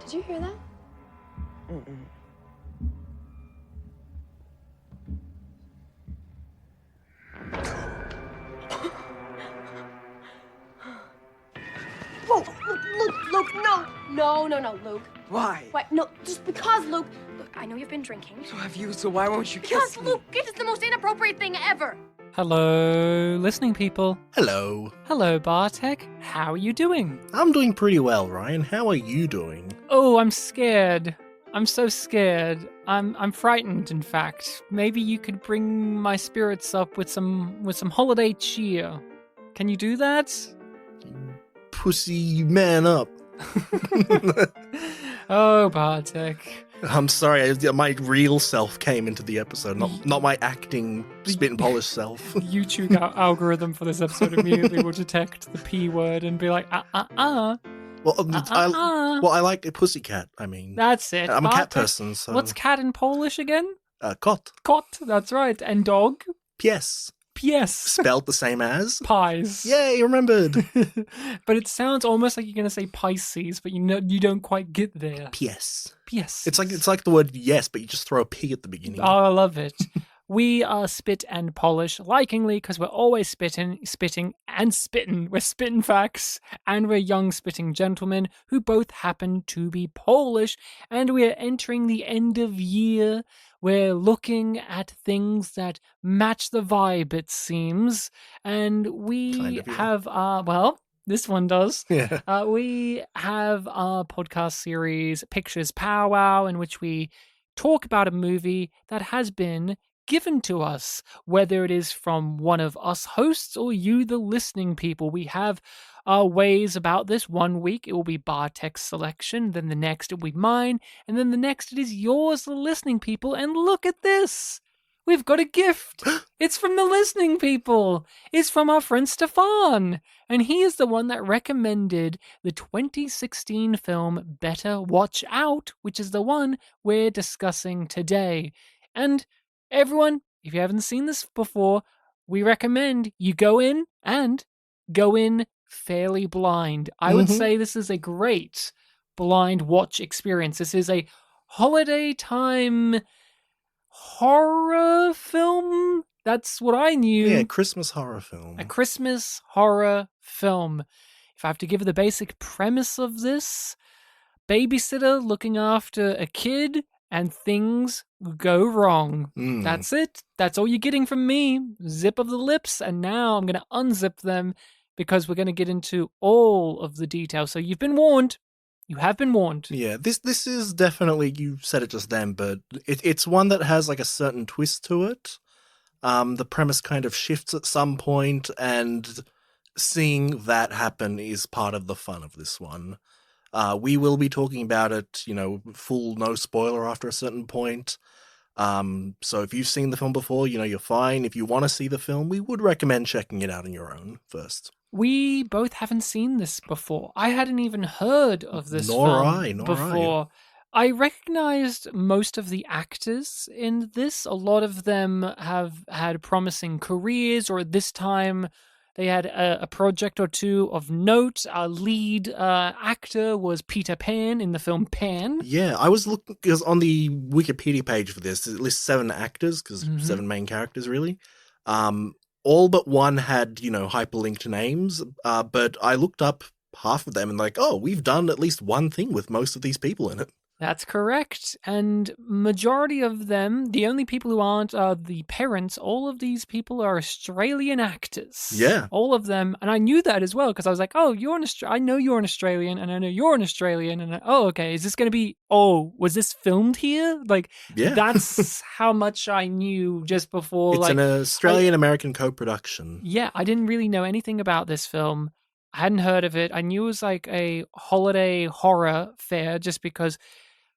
Did you hear that? Mm-mm. Whoa, Luke, no. No, Luke. Why? What? No, just because, Luke. Look, I know you've been drinking. So have you, so why won't you Because, kiss me? Luke, it is the most inappropriate thing ever. Hello, listening people. Hello. Hello, Bartek. How are you doing? I'm doing pretty well, Ryan. How are you doing? Oh, I'm scared. I'm so scared. I'm frightened, in fact. Maybe you could bring my spirits up with some holiday cheer. Can you do that? Pussy man up. Oh, Bartek. I'm sorry, my real self came into the episode, not my acting spit and polish self. The YouTube algorithm for this episode immediately will detect the P word and be like, Well, I like a pussycat, I mean. That's it. I'm a cat Bartek. person, so... What's cat in Polish again? Kot. Kot, that's right. And dog? Pies. Pies. Spelled the same as? Pies. Yay, remembered. But it sounds almost like you're going to say Pisces, but you don't quite get there. Pies. Pies. It's like the word yes, but you just throw a P at the beginning. Oh, I love it. We are spit and polish, likingly, because we're always spitting. We're spitting facts, and we're young spitting gentlemen who both happen to be Polish, and we're entering the end of year. We're looking at things that match the vibe, it seems, and we Kind of, yeah. have this one does. Yeah. We have our podcast series, Pictures Powwow, in which we talk about a movie that has been given to us, whether it is from one of us hosts or you, the listening people. We have our ways about this. One week it will be Bartek's selection, then the next it will be mine, and then the next it is yours, the listening people. And look at this! We've got a gift! It's from the listening people! It's from our friend Stefan! And he is the one that recommended the 2016 film Better Watch Out, which is the one we're discussing today. And everyone, if you haven't seen this before, we recommend you go in fairly blind. I would say this is a great blind watch experience. This is a holiday time horror film. That's what I knew. Yeah, Christmas horror film. A Christmas horror film. If I have to give the basic premise of this, babysitter looking after a kid and things go wrong. That's it. That's all you're getting from me. Zip of the lips, and now I'm going to unzip them because we're going to get into all of the details. So you've been warned. You have been warned. Yeah, this is definitely, you said it just then, but it's one that has like a certain twist to it. The premise kind of shifts at some point, and seeing that happen is part of the fun of this one. We will be talking about it, full no spoiler after a certain point. So if you've seen the film before, you're fine. If you want to see the film, we would recommend checking it out on your own first. We both haven't seen this before. I hadn't even heard of this Nor film I. before. I recognized most of the actors in this. A lot of them have had promising careers, or at this time they had a project or two of note. Our lead actor was Peter Pan in the film Pan. Yeah, I was looking, because on the Wikipedia page for this, it lists 7 actors, because 7 main characters, really. All but one had, hyperlinked names, but I looked up half of them and we've done at least one thing with most of these people in it. That's correct. And majority of them, the only people who aren't are the parents. All of these people are Australian actors. Yeah. All of them. And I knew that as well, because I was like, oh, I know you're an Australian, and I know you're an Australian. And okay, is this going to be, was this filmed here? Yeah. That's how much I knew just before. It's an Australian-American co-production. Yeah, I didn't really know anything about this film. I hadn't heard of it. I knew it was like a holiday horror fair just because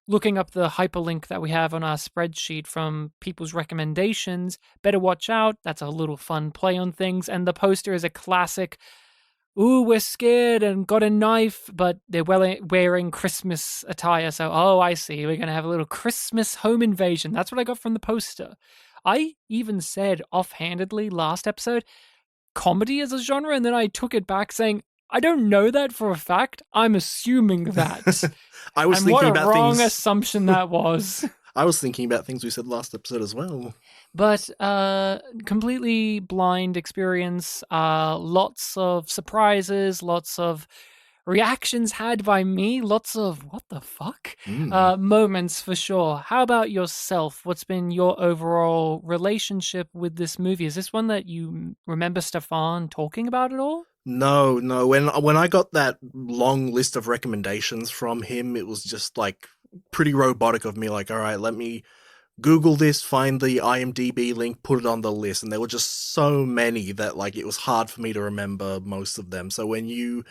looking up the hyperlink that we have on our spreadsheet from people's recommendations, Better Watch Out, that's a little fun play on things, and the poster is a classic, ooh, we're scared and got a knife, but they're wearing Christmas attire, so, I see, we're going to have a little Christmas home invasion. That's what I got from the poster. I even said offhandedly last episode, comedy as a genre, and then I took it back saying, I don't know that for a fact. I'm assuming that. I was And thinking what a about wrong things. assumption that was. I was thinking about things we said last episode as well. But completely blind experience, lots of surprises, lots of reactions had by me, lots of what the fuck moments for sure. How about yourself? What's been your overall relationship with this movie? Is this one that you remember Stefan talking about at all? No. When I got that long list of recommendations from him, it was just like pretty robotic of me. Like, all right, let me Google this, find the IMDb link, put it on the list, and there were just so many that like it was hard for me to remember most of them. So when you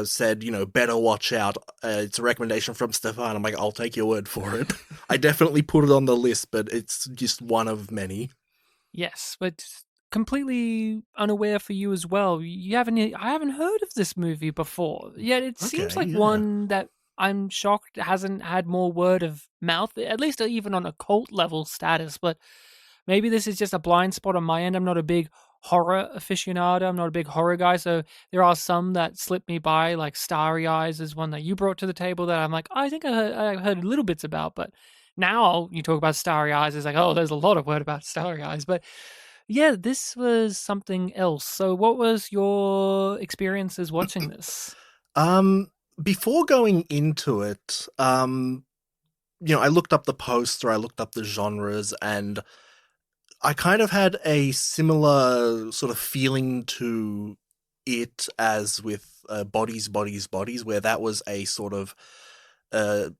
said, better watch out, it's a recommendation from Stefan, I'm like, I'll take your word for it. I definitely put it on the list, but it's just one of many. Yes, but completely unaware for you as well. I haven't heard of this movie before. Yet it seems Okay, like yeah. one that I'm shocked hasn't had more word of mouth, at least even on a cult level status. But maybe this is just a blind spot on my end. I'm not a big horror aficionado. I'm not a big horror guy. So there are some that slip me by, like Starry Eyes is one that you brought to the table that I'm like, I think I heard little bits about. But now you talk about Starry Eyes, it's like, oh, there's a lot of word about Starry Eyes. But yeah, this was something else. So what was your experiences watching this? Before going into it, I looked up the poster, I looked up the genres, and I kind of had a similar sort of feeling to it as with Bodies, Bodies, Bodies, where that was a sort of a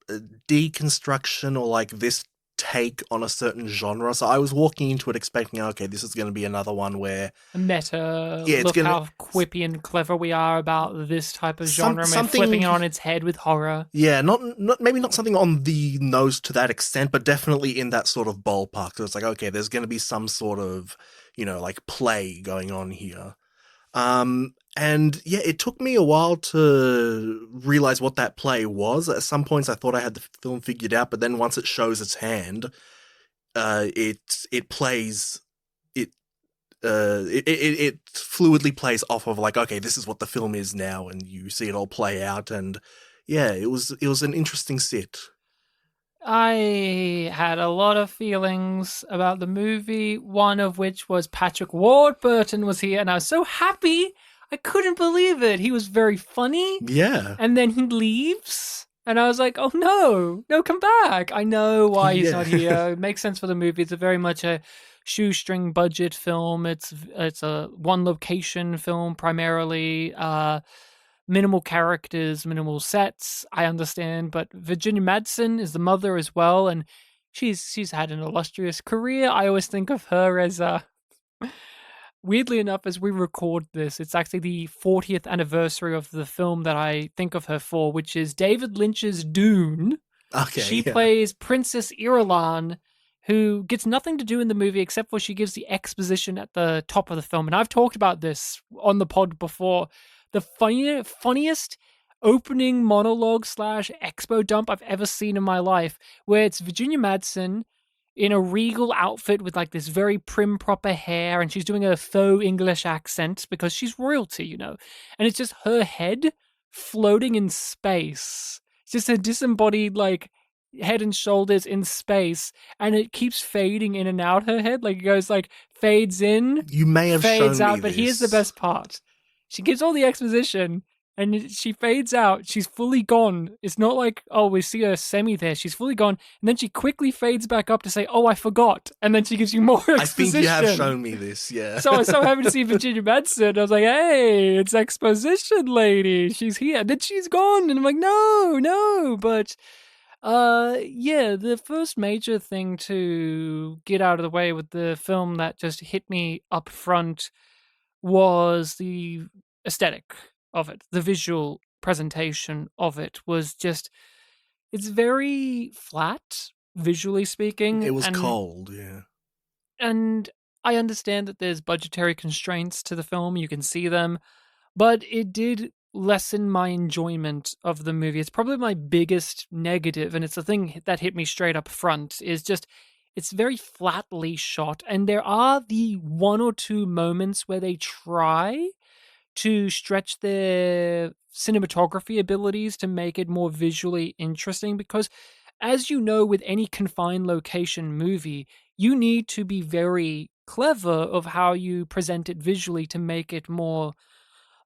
deconstruction or like this take on a certain genre. So I was walking into it expecting, okay, this is going to be another one where A meta, Yeah, it's look gonna- how quippy and clever we are about this type of genre. And we're something- flipping it on its head with horror. yeah, not maybe not something on the nose to that extent, but definitely in that sort of ballpark. So it's like, okay, there's going to be some sort of, like play going on here. And yeah, it took me a while to realize what that play was. At some points I thought I had the film figured out, but then once it shows its hand, it plays it fluidly plays off of like, okay, this is what the film is now, and you see it all play out. And yeah, it was an interesting sit. I had a lot of feelings about the movie, one of which was Patrick Warburton was here, and I was so happy. I couldn't believe it. He was very funny. Yeah. And then he leaves. And I was like, oh no, come back. I know why he's not here. It makes sense for the movie. It's very much a shoestring budget film. It's a one location film primarily. Minimal characters, minimal sets. I understand, but Virginia Madsen is the mother as well, and she's had an illustrious career. I always think of her as weirdly enough, as we record this, it's actually the 40th anniversary of the film that I think of her for, which is David Lynch's Dune. Okay. She yeah. plays Princess Irulan, who gets nothing to do in the movie except for she gives the exposition at the top of the film. And I've talked about this on the pod before. The funniest opening monologue / expo dump I've ever seen in my life, where it's Virginia Madsen in a regal outfit with like this very prim proper hair, and she's doing a faux English accent because she's royalty, and it's just her head floating in space. It's just a disembodied like head and shoulders in space, and it keeps fading in and out her head. Like it goes like fades in, You may have fades shown out, me but here's the this. best part. She gives all the exposition, and she fades out. She's fully gone. It's not like, oh, we see her semi there. She's fully gone. And then she quickly fades back up to say, oh, I forgot. And then she gives you more exposition. I think you have shown me this, yeah. So I was so happy to see Virginia Madsen. I was like, hey, it's exposition lady. She's here. And then she's gone. And I'm like, no. But yeah, the first major thing to get out of the way with the film that just hit me up front was the aesthetic of it. The visual presentation of it was just, it's very flat, visually speaking. It was cold, yeah. And I understand that there's budgetary constraints to the film, you can see them, but it did lessen my enjoyment of the movie. It's probably my biggest negative, and it's the thing that hit me straight up front, is just it's very flatly shot, and there are the one or two moments where they try to stretch their cinematography abilities to make it more visually interesting because, as you know, with any confined location movie, you need to be very clever of how you present it visually to make it more,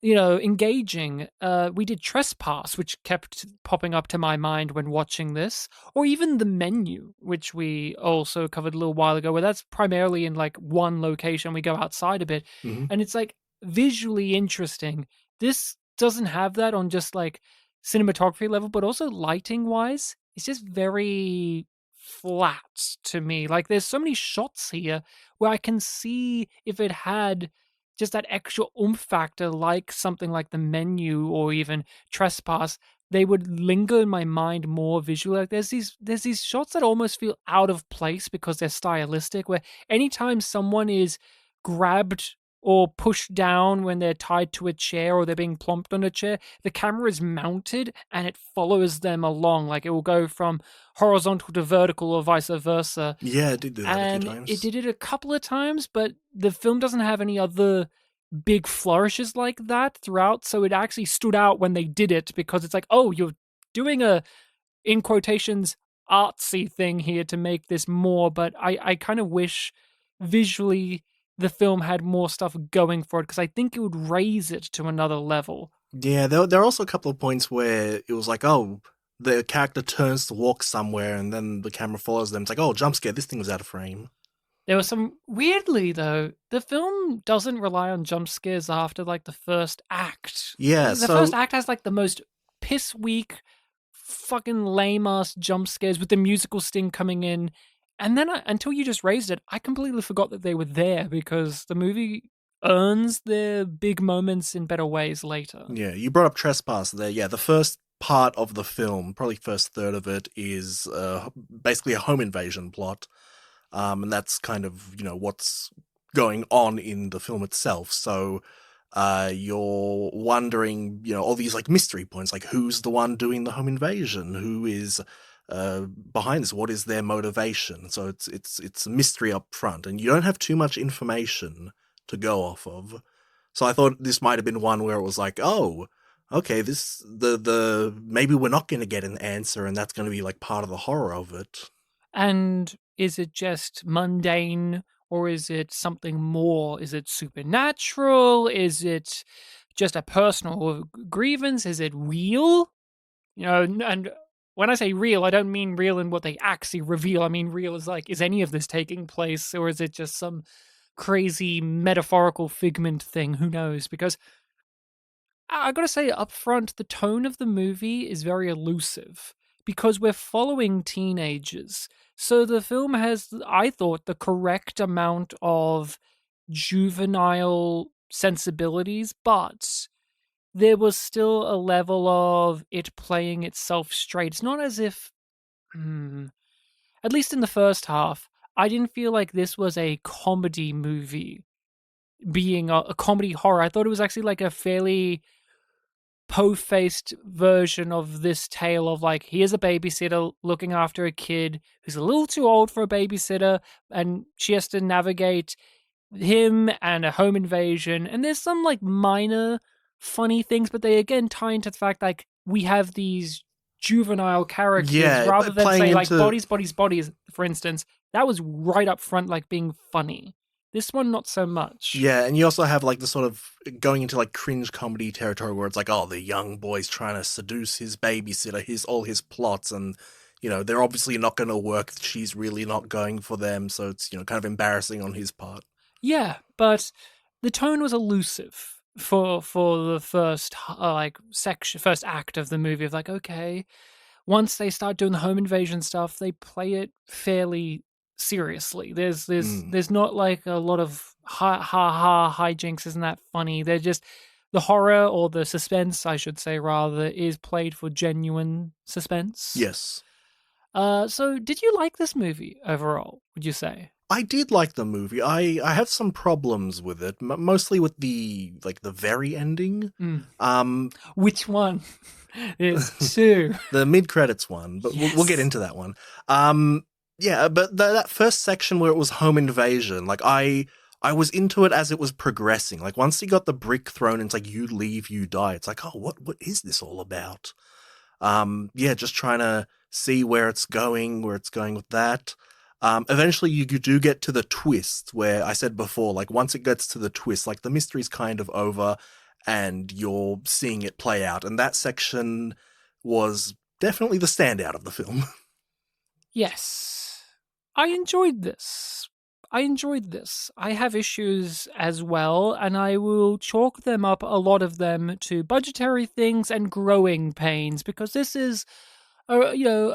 engaging. We did Trespass, which kept popping up to my mind when watching this, or even The Menu, which we also covered a little while ago, where that's primarily in like one location. We go outside a bit, Mhm. and it's like visually interesting. This doesn't have that on just like cinematography level, but also lighting wise, it's just very flat to me. Like there's so many shots here where I can see if it had just that extra oomph factor, like something like The Menu or even Trespass, they would linger in my mind more visually. Like there's these shots that almost feel out of place because they're stylistic, where anytime someone is grabbed or pushed down when they're tied to a chair or they're being plonked on a chair, the camera is mounted and it follows them along. Like it will go from horizontal to vertical or vice versa. Yeah, it did do that a few And times. it did it a couple of times, but the film doesn't have any other big flourishes like that throughout. So it actually stood out when they did it because it's like, oh, you're doing a, in quotations, artsy thing here to make this more. But I kind of wish visually the film had more stuff going for it because I think it would raise it to another level. Yeah, there are also a couple of points where it was like, oh, the character turns to walk somewhere and then the camera follows them. It's like, oh, jump scare, this thing was out of frame. There was some weirdly though, the film doesn't rely on jump scares after like the first act. Yeah, The so first act has like the most piss weak, fucking lame ass jump scares with the musical sting coming in. And then until you just raised it, I completely forgot that they were there because the movie earns their big moments in better ways later. yeah, you brought up Trespass there. Yeah, the first part of the film, probably first third of it, is basically a home invasion plot. And that's kind of, what's going on in the film itself. So you're wondering, all these like mystery points, like who's the one doing the home invasion? Who is behind this? What is their motivation? So it's a mystery up front, and you don't have too much information to go off of. So I thought this might have been one where it was like, oh, okay, the maybe we're not going to get an answer, and that's going to be like part of the horror of it. And is it just mundane or is it something more? Is it supernatural? Is it just a personal grievance? Is it real? And when I say real, I don't mean real in what they actually reveal. I mean real as like, is any of this taking place or is it just some crazy metaphorical figment thing? Who knows? Because I gotta say up front, the tone of the movie is very elusive because we're following teenagers. So the film has, I thought, the correct amount of juvenile sensibilities, but there was still a level of it playing itself straight. It's not as if, at least in the first half, I didn't feel like this was a comedy movie being a comedy horror. I thought it was actually like a fairly po-faced version of this tale of like, here's a babysitter looking after a kid who's a little too old for a babysitter and she has to navigate him and a home invasion, and there's some like minor funny things, but they again tie into the fact like we have these juvenile characters rather than say like bodies, for instance. That was right up front like being funny. This one, not so much. Yeah, and you also have like the sort of going into like cringe comedy territory where it's like, oh, the young boy's trying to seduce his babysitter, all his plots, and they're obviously not going to work. She's really not going for them, so it's kind of embarrassing on his part. Yeah, but the tone was elusive for the first first act of the movie. Of like, okay, once they start doing the home invasion stuff, they play it fairly seriously. There's not like a lot of hijinks. Isn't that funny? They're just the horror or the suspense, I should say, rather, is played for genuine suspense. Yes. So did you like this movie overall, would you say? I did like the movie. I have some problems with it, mostly with the very ending. Which one? There's two. The mid-credits one, but we'll get into that one. Yeah, but that first section where it was home invasion, like I I was into it as it was progressing. Like once he got the brick thrown, it's like you leave, you die. It's like, oh, what is this all about? Yeah, just trying to see where it's going with that. Eventually you do get to the twist where I said before, like once it gets to the twist, like the mystery's kind of over and you're seeing it play out. And that section was definitely the standout of the film. Yes. I enjoyed this. I have issues as well, and I will chalk them up, a lot of them, to budgetary things and growing pains, because this is a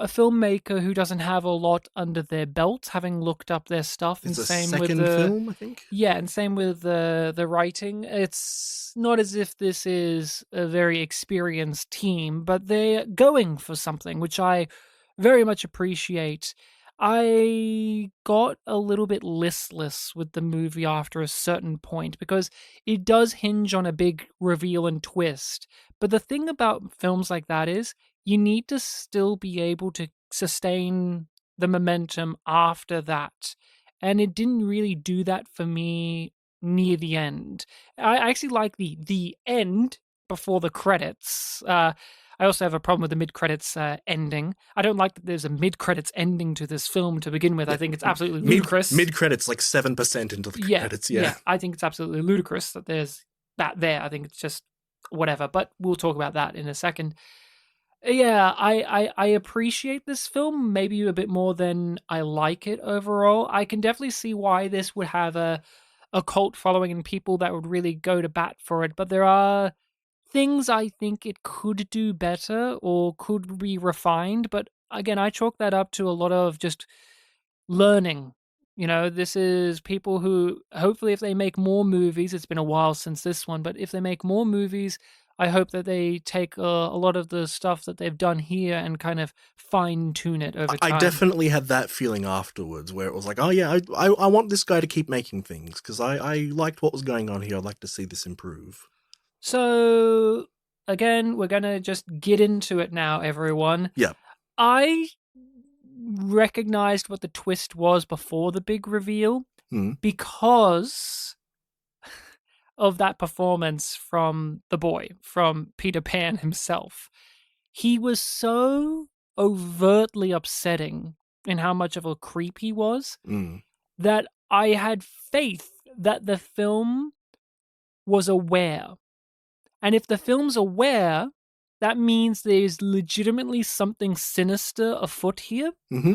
filmmaker who doesn't have a lot under their belt, having looked up their stuff. It's and a same second with the film, I think. Yeah, and same with the writing. It's not as if this is a very experienced team, but they're going for something, which I very much appreciate. I got a little bit listless with the movie after a certain point because it does hinge on a big reveal and twist. But the thing about films like that is you need to still be able to sustain the momentum after that. And it didn't really do that for me near the end. I actually like the end before the credits. I also have a problem with the mid-credits ending. I don't like that there's a mid-credits ending to this film to begin with. I think it's absolutely ludicrous. Mid-credits, like 7% into the credits, yeah. I think it's absolutely ludicrous that there's that there. I think it's just whatever, but we'll talk about that in a second. Yeah, I appreciate this film maybe a bit more than I like it overall. I can definitely see why this would have a cult following and people that would really go to bat for it, but there are things I think it could do better or could be refined. But again, I chalk that up to a lot of just learning. This is people who, hopefully if they make more movies, it's been a while since this one, but if they make more movies, I hope that they take a lot of the stuff that they've done here and kind of fine-tune it over time. I definitely had that feeling afterwards where it was like, oh yeah, I want this guy to keep making things because I liked what was going on here. I'd like to see this improve. So, again, we're going to just get into it now, everyone. Yeah. I recognized what the twist was before the big reveal because of that performance from the boy, from Peter Pan himself. He was so overtly upsetting in how much of a creep he was that I had faith that the film was aware. And if the film's aware, that means there's legitimately something sinister afoot here. Mm-hmm.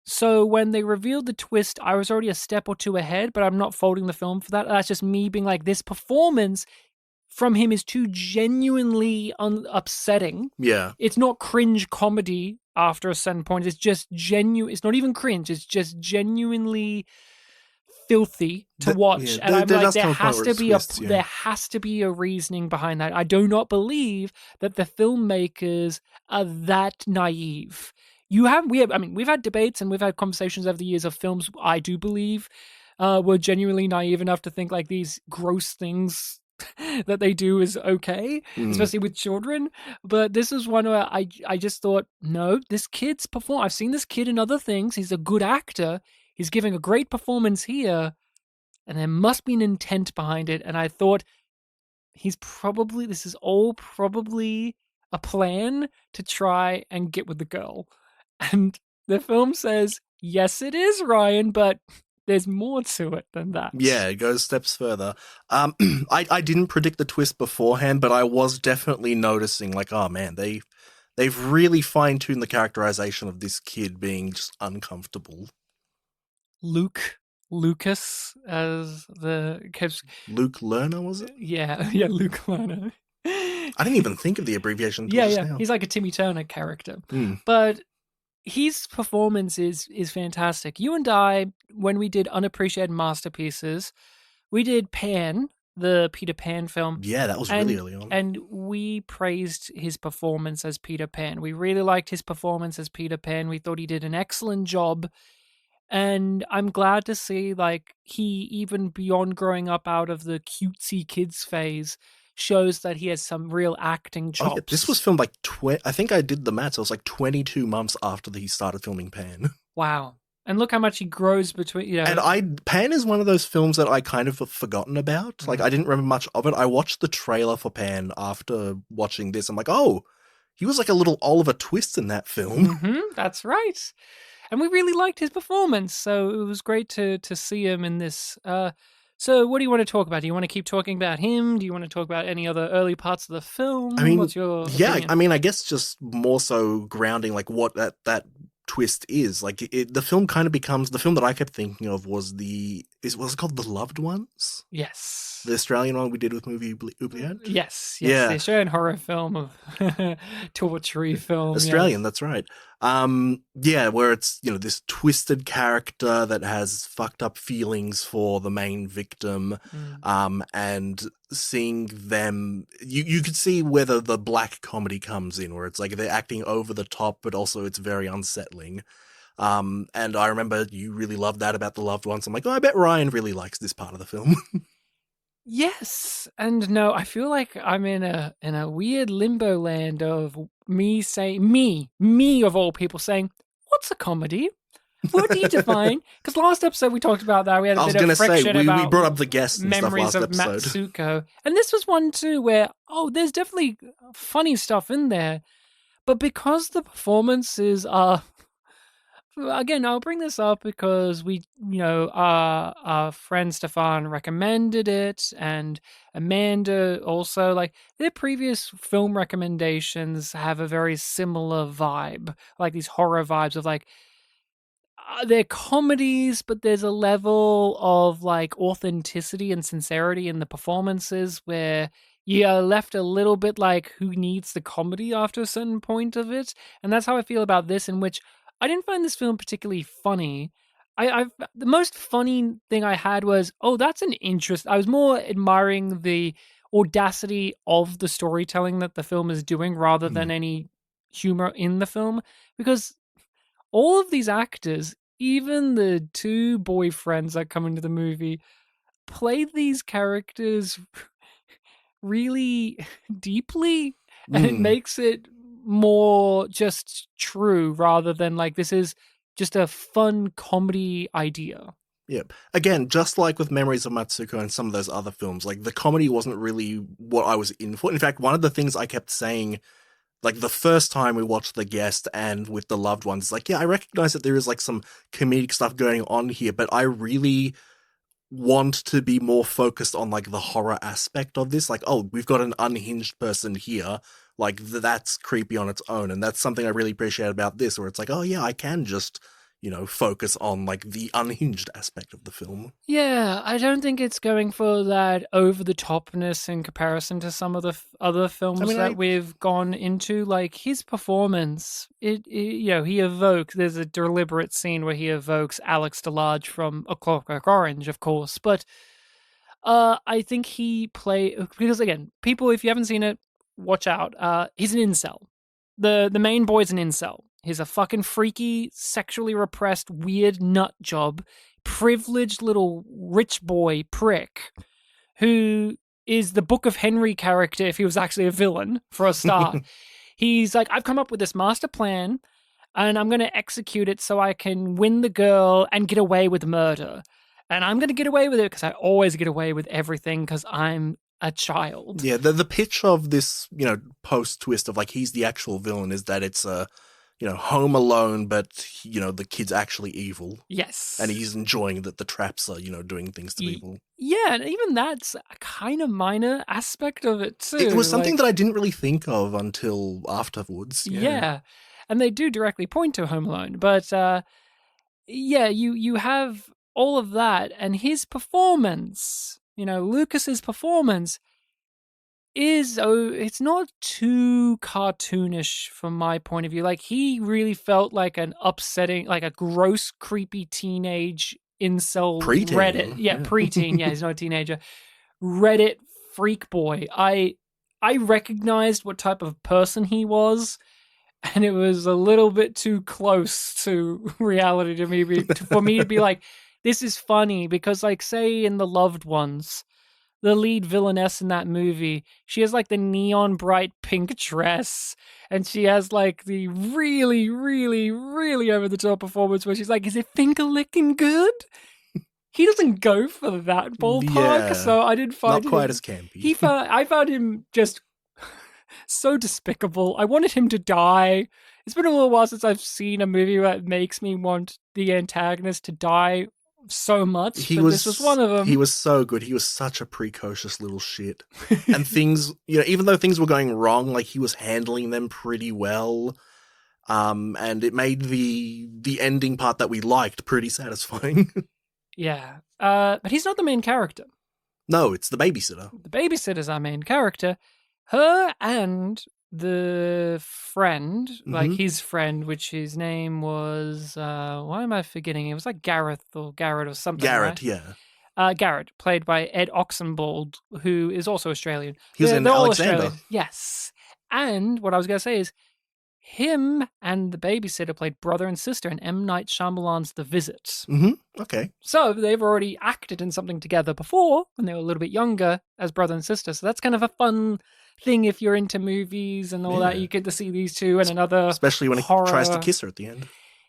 So when they revealed the twist, I was already a step or two ahead, but I'm not faulting the film for that. That's just me being like, this performance from him is too genuinely upsetting. Yeah. It's not cringe comedy after a certain point. It's just genuine. It's not even cringe. It's just genuinely filthy to watch. Yeah, and I'm like, there there has to be a reasoning behind that. I do not believe that the filmmakers are that naive. We've had debates and we've had conversations over the years of films I do believe were genuinely naive enough to think like these gross things that they do is okay, especially with children. But this is one where I just thought, no, this kid's perform. I've seen this kid in other things. He's a good actor. He's giving a great performance here, and there must be an intent behind it. And I thought this is all probably a plan to try and get with the girl. And the film says, yes, it is, Ryan, but there's more to it than that. Yeah, it goes steps further. I didn't predict the twist beforehand, but I was definitely noticing, like, oh man, they've really fine-tuned the characterization of this kid being just uncomfortable. Lucas, as the kids. Luke Lerner, was it? Yeah, Luke Lerner. I didn't even think of the abbreviation. Yeah. He's like a Timmy Turner character. But his performance is fantastic. You and I, when we did Unappreciated Masterpieces, we did Pan, the Peter Pan film. Yeah, that was really early on. And we praised his performance as Peter Pan. We really liked his performance as Peter Pan. We thought he did an excellent job. And I'm glad to see, like, he, even beyond growing up out of the cutesy kids phase, shows that he has some real acting chops. Oh, yeah. This was filmed like, I think I did the maths. It was like 22 months after he started filming Pan. Wow. And look how much he grows between, you know. And Pan is one of those films that I kind of have forgotten about. Like, I didn't remember much of it. I watched the trailer for Pan after watching this. I'm like, oh, he was like a little Oliver Twist in that film. That's right. And we really liked his performance, so it was great to see him in this. So what do you want to talk about? Do you want to keep talking about him? Do you want to talk about any other early parts of the film? I mean, what's your yeah, opinion? I mean, I guess just more so grounding like what that twist is. Like the film kind of becomes the film that I kept thinking of was was it called The Loved Ones? Yes. The Australian one we did with movie Oubliette? Yes, Yeah. the Australian horror film of torture film. Australian, that's right. Yeah, where it's, you know, this twisted character that has fucked up feelings for the main victim, and seeing them, you could see whether the black comedy comes in, where it's like they're acting over the top, but also it's very unsettling. And I remember you really loved that about The Loved Ones. I'm like, oh, I bet Ryan really likes this part of the film. Yes and no. I feel like I'm in a weird limbo land of me saying me of all people saying, "What's a comedy? What do you define?" Because last episode we talked about that. We had a I was bit going of to say, friction we about brought up the guests and stuff memories last of episode. Matsuko, and this was one too where there's definitely funny stuff in there, but because the performances are. Again, I'll bring this up because our friend Stefan recommended it, and Amanda also, like, their previous film recommendations have a very similar vibe, like these horror vibes of like, they're comedies, but there's a level of like authenticity and sincerity in the performances where you're left a little bit like, who needs the comedy after a certain point of it? And that's how I feel about this, in which I didn't find this film particularly funny. The most funny thing I had was, that's an interest. I was more admiring the audacity of the storytelling that the film is doing rather than any humor in the film, because all of these actors, even the two boyfriends that come into the movie, play these characters really deeply, and it makes it more just true rather than like this is just a fun comedy idea. Yep. Again, just like with Memories of Matsuko and some of those other films, like the comedy wasn't really what I was in for. In fact, one of the things I kept saying, like the first time we watched The Guest and with The Loved Ones, like, yeah, I recognize that there is like some comedic stuff going on here, but I really want to be more focused on like the horror aspect of this. Like, we've got an unhinged person here. Like, that's creepy on its own. And that's something I really appreciate about this, where it's like, yeah, I can just, focus on like the unhinged aspect of the film. Yeah, I don't think it's going for that over-the-topness in comparison to some of the other films we've gone into. Like, his performance, he evokes, there's a deliberate scene where he evokes Alex DeLarge from A Clockwork Orange, of course, but I think because again, people, if you haven't seen it, watch out. He's an incel. The main boy's an incel. He's a fucking freaky, sexually repressed, weird nut job, privileged little rich boy prick who is the Book of Henry character if he was actually a villain, for a start. He's like, I've come up with this master plan and I'm going to execute it so I can win the girl and get away with murder. And I'm going to get away with it because I always get away with everything because I'm a child. Yeah, the pitch of this, post twist of like he's the actual villain is that it's Home Alone, but the kid's actually evil. Yes, and he's enjoying that the traps are doing things to people. Yeah, and even that's a kind of minor aspect of it too. It was something that I didn't really think of until afterwards. Yeah, and they do directly point to Home Alone, but you have all of that, and his performance. Lucas's performance it's not too cartoonish from my point of view. Like, he really felt like an upsetting, like a gross, creepy teenage incel preteen. Reddit. Yeah, preteen. Yeah, he's not a teenager. Reddit freak boy. I recognized what type of person he was, and it was a little bit too close to reality to me for me to be like, this is funny, because like, say in The Loved Ones, the lead villainess in that movie. She has like the neon bright pink dress, and she has like the really, really, really over the top performance where she's like, "Is it finger licking good?" He doesn't go for that ballpark, Yeah, so I didn't find not quite him- as campy. I found him just so despicable. I wanted him to die. It's been a little while since I've seen a movie that makes me want the antagonist to die so much, this was one of them. He was so good. He was such a precocious little shit. And things, even though things were going wrong, like he was handling them pretty well. And it made the ending part that we liked pretty satisfying. Yeah. But he's not the main character. No, it's the babysitter. The babysitter's our main character. Her and the friend, like his friend, which his name was, why am I forgetting? It was like Gareth or Garrett or something. Garrett, right? yeah. Garrett, played by Ed Oxenbould, who is also Australian. He was in they're all Alexander. Australian. Yes. And what I was going to say is, him and the babysitter played brother and sister in M. Night Shyamalan's The Visit. Okay. So they've already acted in something together before when they were a little bit younger as brother and sister. So that's kind of a fun thing if you're into movies and all that. You get to see these two and another Especially when he tries to kiss her at the end.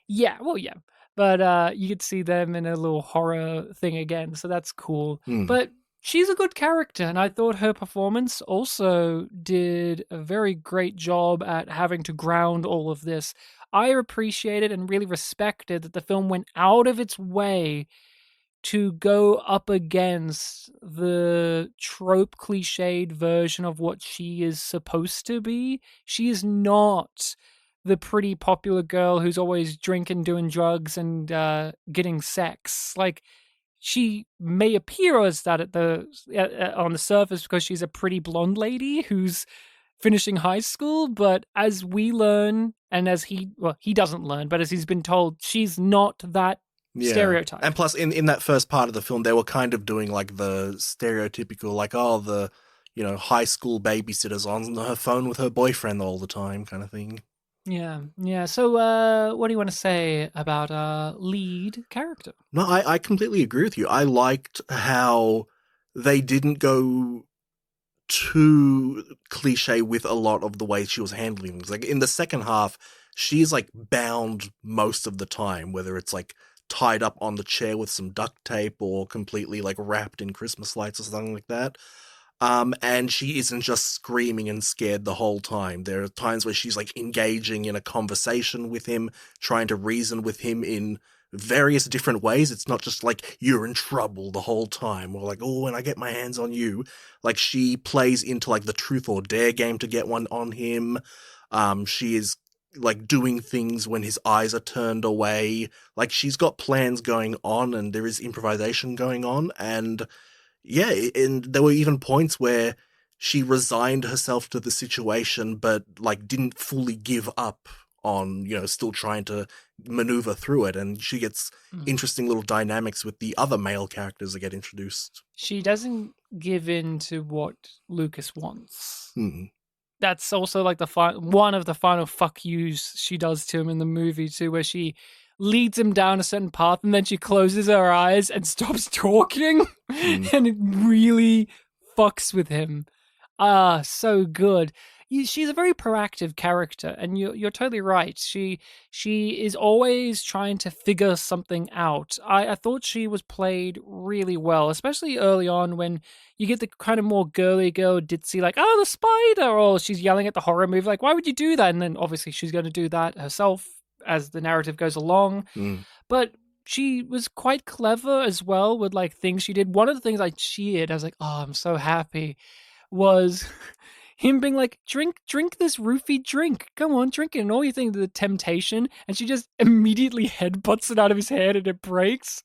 Yeah, well, yeah. But you could see them in a little horror thing again. So that's cool. But she's a good character, and I thought her performance also did a very great job at having to ground all of this. I appreciated and really respected that the film went out of its way to go up against the trope cliched version of what she is supposed to be. She is not the pretty popular girl who's always drinking, doing drugs, and getting sex. Like, she may appear as that on the surface because she's a pretty blonde lady who's finishing high school, but as we learn, and as he doesn't learn, but as he's been told, she's not that stereotype. And plus, in that first part of the film, they were kind of doing like the stereotypical, like, the high school babysitter's on her phone with her boyfriend all the time kind of thing. Yeah. So, what do you want to say about our lead character? No, I completely agree with you. I liked how they didn't go too cliche with a lot of the way she was handling things. Like, in the second half, she's like bound most of the time, whether it's like tied up on the chair with some duct tape or completely like wrapped in Christmas lights or something like that. And she isn't just screaming and scared the whole time. There are times where she's like engaging in a conversation with him, trying to reason with him in various different ways. It's not just like, you're in trouble the whole time, or like, oh, when I get my hands on you. Like, she plays into like the truth or dare game to get one on him. She is like doing things when his eyes are turned away. Like, she's got plans going on and there is improvisation going on. And yeah, and there were even points where she resigned herself to the situation, but like didn't fully give up on, still trying to maneuver through it. And she gets interesting little dynamics with the other male characters that get introduced. She doesn't give in to what Lucas wants. That's also like one of the final fuck yous she does to him in the movie too, where she leads him down a certain path and then she closes her eyes and stops talking. And it really fucks with him. So good. She's a very proactive character, and you're totally right. She is always trying to figure something out. I thought she was played really well, especially early on when you get the kind of more girly girl ditzy, like, oh, the spider, or she's yelling at the horror movie, like, why would you do that? And then obviously she's going to do that herself as the narrative goes along. But she was quite clever as well with like things she did. One of the things I cheered, I was like, oh, I'm so happy, was him being like, drink this roofie drink. Come on, drink it. And all you think of the temptation. And she just immediately headbutts it out of his hand and it breaks.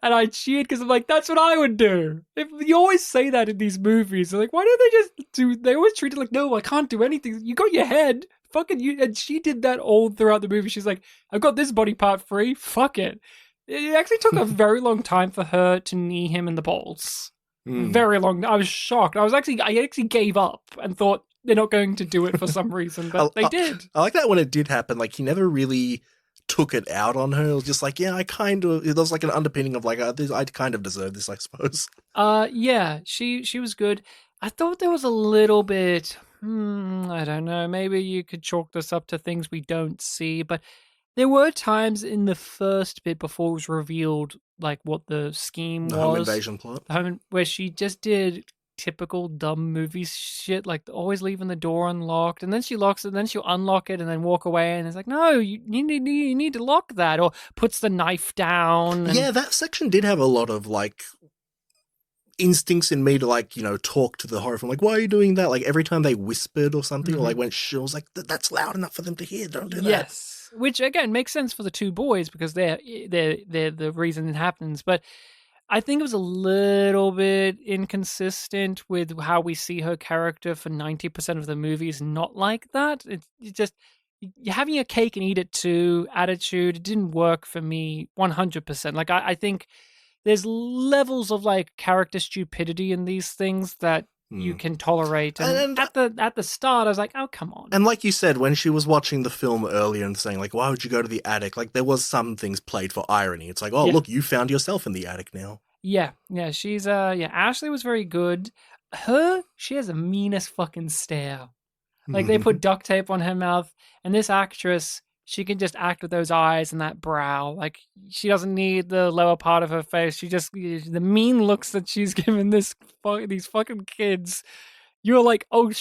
And I cheered because I'm like, that's what I would do. You always say that in these movies. They're like, why don't they always treat it like, no, I can't do anything. You got your head. Fucking you. And she did that all throughout the movie. She's like, I've got this body part free. Fuck it. It actually took a very long time for her to knee him in the balls. Very long. I was shocked. I actually gave up and thought they're not going to do it for some reason, but they did. I like that when it did happen. Like, he never really took it out on her. It was just like, yeah, there was like an underpinning of like, I kind of deserve this, I suppose. Yeah, she was good. I thought there was a little bit, I don't know, maybe you could chalk this up to things we don't see, but there were times in the first bit before it was revealed, like, what the scheme The was. home invasion plot. Where she just did typical dumb movie shit, like always leaving the door unlocked, and then she locks it, and then she'll unlock it and then walk away, and it's like, no, you need to lock that, or puts the knife down. Yeah, that section did have a lot of, like, instincts in me to, like, talk to the horror film. Like, why are you doing that? Like, every time they whispered or something, or like went shh, I was like, that's loud enough for them to hear. Don't do that. Yes, which again makes sense for the two boys because they're the reason it happens. But I think it was a little bit inconsistent with how we see her character for 90% of the movies. Not like that. It's just you're having your cake and eat it too attitude. It didn't work for me 100%. Like I think there's levels of like character stupidity in these things that you can tolerate. And at the start, I was like, oh, come on. And like you said, when she was watching the film earlier and saying, like, why would you go to the attic? Like, there was some things played for irony. It's like, oh, look, you found yourself in the attic now. Yeah, she's, Ashley was very good. She has the meanest fucking stare. Like, they put duct tape on her mouth, and this actress, she can just act with those eyes and that brow. Like, she doesn't need the lower part of her face. She just, the mean looks that she's given these fucking kids. You're like, oh,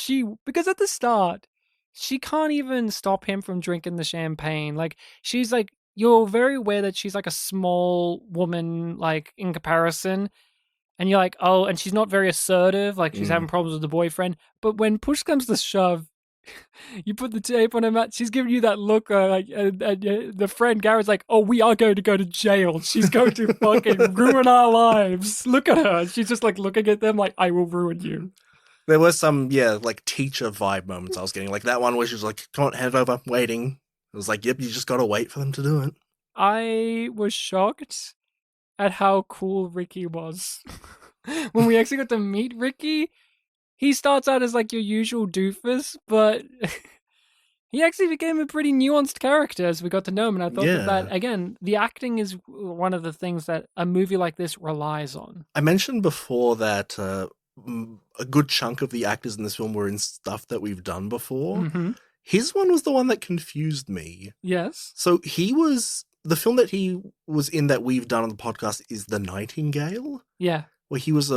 because at the start, she can't even stop him from drinking the champagne. Like, she's like, you're very aware that she's like a small woman, like, in comparison. And you're like, oh, and she's not very assertive. Like, she's having problems with the boyfriend. But when push comes to shove, you put the tape on her mouth. She's giving you that look, the friend Garrett's like, "Oh, we are going to go to jail. She's going to fucking ruin our lives. Look at her." She's just like looking at them like, "I will ruin you." There were some, like teacher vibe moments I was getting, like that one where she was like, "Come on, head over, waiting." It was like, "Yep, you just got to wait for them to do it." I was shocked at how cool Ricky was when we actually got to meet Ricky. He starts out as like your usual doofus, but he actually became a pretty nuanced character as we got to know him. And I thought that, again, the acting is one of the things that a movie like this relies on. I mentioned before that a good chunk of the actors in this film were in stuff that we've done before. Mm-hmm. His one was the one that confused me. Yes. So the film that he was in that we've done on the podcast is The Nightingale. Yeah. Where he was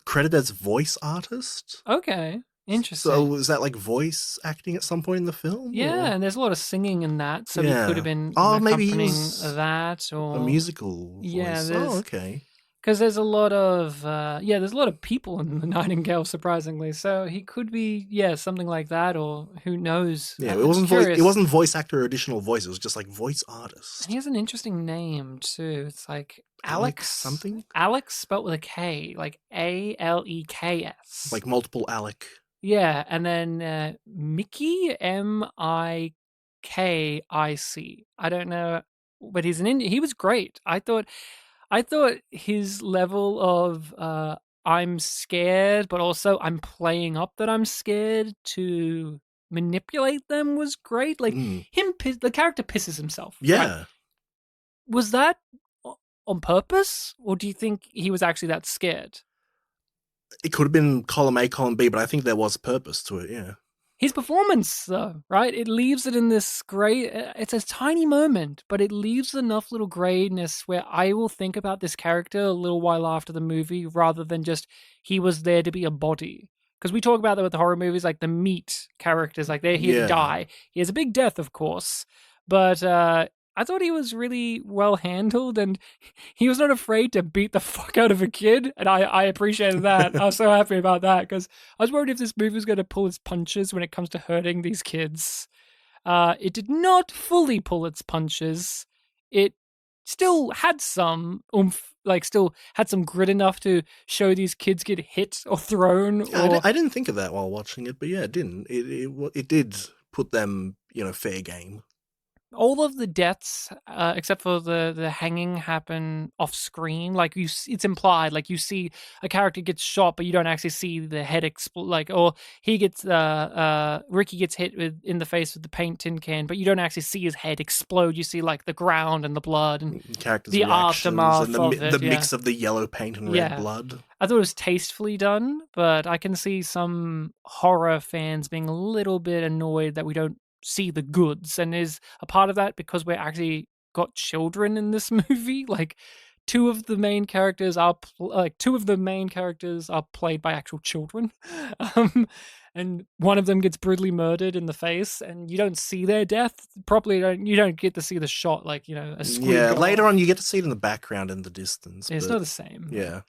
credited as voice artist. Okay, interesting. So was that like voice acting at some point in the film? Yeah, or? And there's a lot of singing in that, so he could have been maybe he accompanying was that or a musical voice. Yeah, okay. Because there's a lot of there's a lot of people in the Nightingale, surprisingly. So he could be something like that, or who knows? Yeah, it wasn't voice actor or additional voice. It was just like voice artist. And he has an interesting name too. It's like Alex something. Alex spelled with a K, like Aleks. Like multiple Alec. Yeah, and then Mickey Mikic. I don't know, but he's an Indian. He was great. I thought his level of I'm scared, but also I'm playing up that I'm scared to manipulate them was great. Like the character pisses himself. Yeah. Right? Was that on purpose, or do you think he was actually that scared? It could have been column A, column B, but I think there was purpose to it, yeah. His performance, though, right? It leaves it in this great... It's a tiny moment, but it leaves enough little grayness where I will think about this character a little while after the movie rather than just he was there to be a body. Because we talk about that with the horror movies, like the meat characters, like they're here to die. He has a big death, of course, but I thought he was really well handled, and he was not afraid to beat the fuck out of a kid, and I appreciated that. I was so happy about that, because I was worried if this movie was going to pull its punches when it comes to hurting these kids. It did not fully pull its punches. It still had some oomph, like still had some grit enough to show these kids get hit or thrown. I didn't think of that while watching it, but yeah, it didn't. It did put them, fair game. all of the deaths, except for the hanging, happen off screen. Like it's implied. Like you see a character gets shot, but you don't actually see the head explode. Like, or he gets Ricky gets hit in the face with the paint tin can, but you don't actually see his head explode. You see like the ground and the blood and Characters' the reactions aftermath and of it. mix of the yellow paint and red blood. I thought it was tastefully done, but I can see some horror fans being a little bit annoyed that we don't see the goods. And is a part of that because we're actually got children in this movie? Like two of the main characters are played by actual children. And one of them gets brutally murdered in the face, and you don't see their death. Probably you don't get to see the shot, like, a squid. Yeah, later on you get to see it in the background in the distance. It's not the same. Yeah.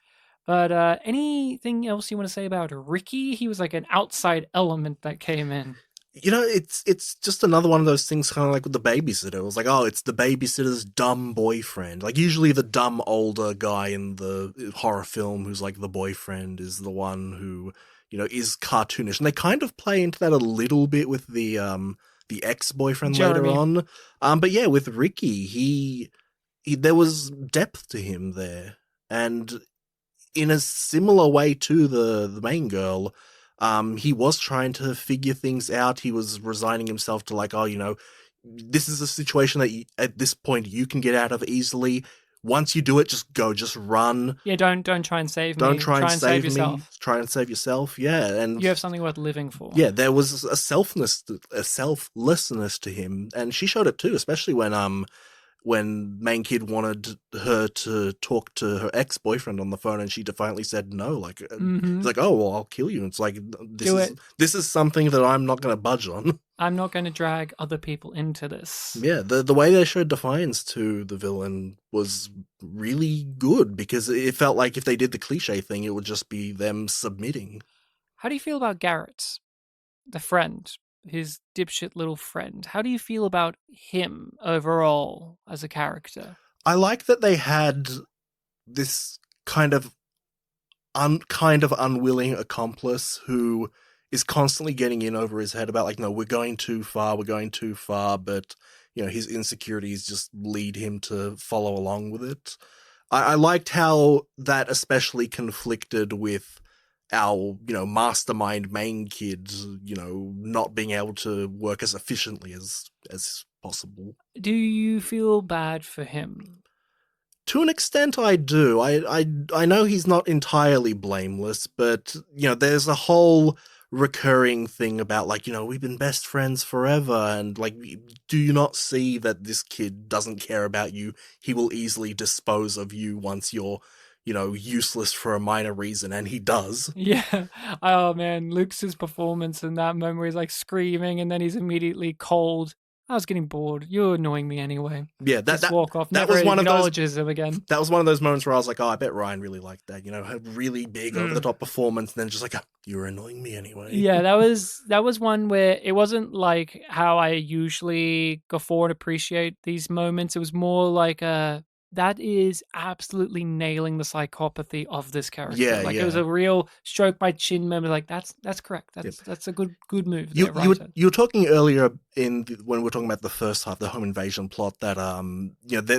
But anything else you want to say about Ricky? He was like an outside element that came in. It's just another one of those things, kind of like with the babysitter. It was like, oh, it's the babysitter's dumb boyfriend. Like, usually the dumb older guy in the horror film who's like the boyfriend is the one who, is cartoonish. And they kind of play into that a little bit with the ex-boyfriend Jeremy. later on. But yeah, with Ricky, he there was depth to him there. And in a similar way to the main girl, he was trying to figure things out. He was resigning himself to like, this is a situation that at this point you can get out of easily. Once you do it, just go, just run. Yeah, don't try and save me. Don't try and save me. Yourself. Try and save yourself. Yeah, and you have something worth living for. Yeah, there was a selflessness to him, and she showed it too, especially when main kid wanted her to talk to her ex-boyfriend on the phone, and she defiantly said no. Like, It's like, oh, well, I'll kill you. It's like, this is something that I'm not going to budge on. I'm not going to drag other people into this. Yeah, the way they showed defiance to the villain was really good, because it felt like if they did the cliche thing, it would just be them submitting. How do you feel about Garrett, the friend? His dipshit little friend. How do you feel about him overall as a character? I like that they had this kind of unwilling accomplice who is constantly getting in over his head about like, no, we're going too far, but his insecurities just lead him to follow along with it. I liked how that especially conflicted with our, mastermind main kids, not being able to work as efficiently as possible. Do you feel bad for him? To an extent, I do. I know he's not entirely blameless, but, there's a whole recurring thing about, like, we've been best friends forever, and, like, do you not see that this kid doesn't care about you? He will easily dispose of you once you're useless for a minor reason, and he does. Yeah. Oh, man, Luke's performance in that moment where he's, like, screaming, and then he's immediately cold. I was getting bored. You're annoying me anyway. Yeah, that walk off. That Never was one of acknowledges him again. That was one of those moments where I was like, oh, I bet Ryan really liked that. A really big over the top performance, and then just like, oh, you were annoying me anyway. Yeah, that was one where it wasn't like how I usually go forward and appreciate these moments. It was more like that is absolutely nailing the psychopathy of this character. Yeah, It was a real stroke my chin moment. Like that's correct. That's a good move. You were talking earlier when we were talking about the first half, the home invasion plot, that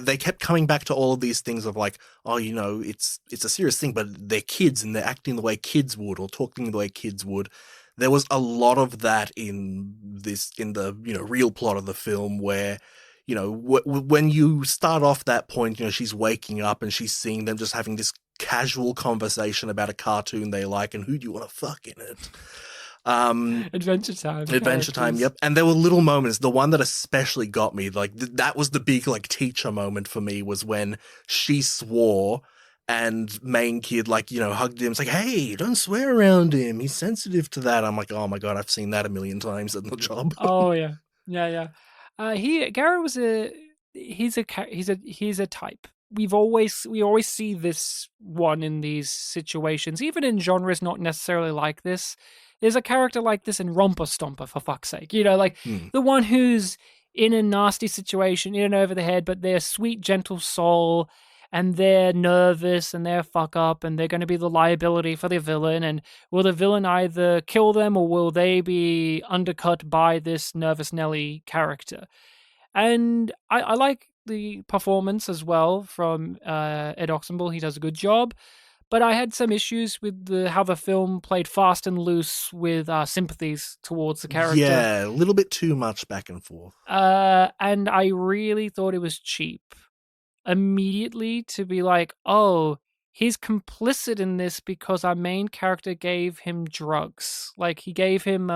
they kept coming back to all of these things of like, oh, it's a serious thing, but they're kids and they're acting the way kids would or talking the way kids would. There was a lot of that in the real plot of the film where, when you start off that point, she's waking up and she's seeing them just having this casual conversation about a cartoon they like and who do you want to fuck in it. Adventure Time. Yep. And there were little moments. The one that especially got me, like that was the big like teacher moment for me, was when she swore and main kid hugged him. It's like, hey, don't swear around him. He's sensitive to that. I'm like, oh my God, I've seen that a million times in the job. Oh yeah. Yeah. Garrett was he's a type. We always see this one in these situations, even in genres not necessarily like this. There's a character like this in Romper Stomper, for fuck's sake. The one who's in a nasty situation, in and over the head, but they're a sweet, gentle soul, and they're nervous and they're fuck up and they're going to be the liability for the villain. And will the villain either kill them or will they be undercut by this nervous Nelly character? And I like the performance as well from Ed Oxenbould. He does a good job. But I had some issues with how the film played fast and loose with sympathies towards the character. Yeah, a little bit too much back and forth. And I really thought it was cheap. Immediately to be like, oh, he's complicit in this because our main character gave him drugs. Like he gave him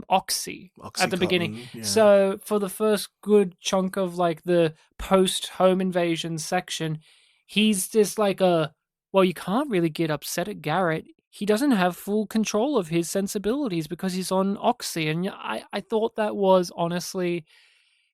oxy at the beginning. Yeah. So for the first good chunk of like the post home invasion section, he's just like well, you can't really get upset at Garrett. He doesn't have full control of his sensibilities because he's on oxy. And I thought that was honestly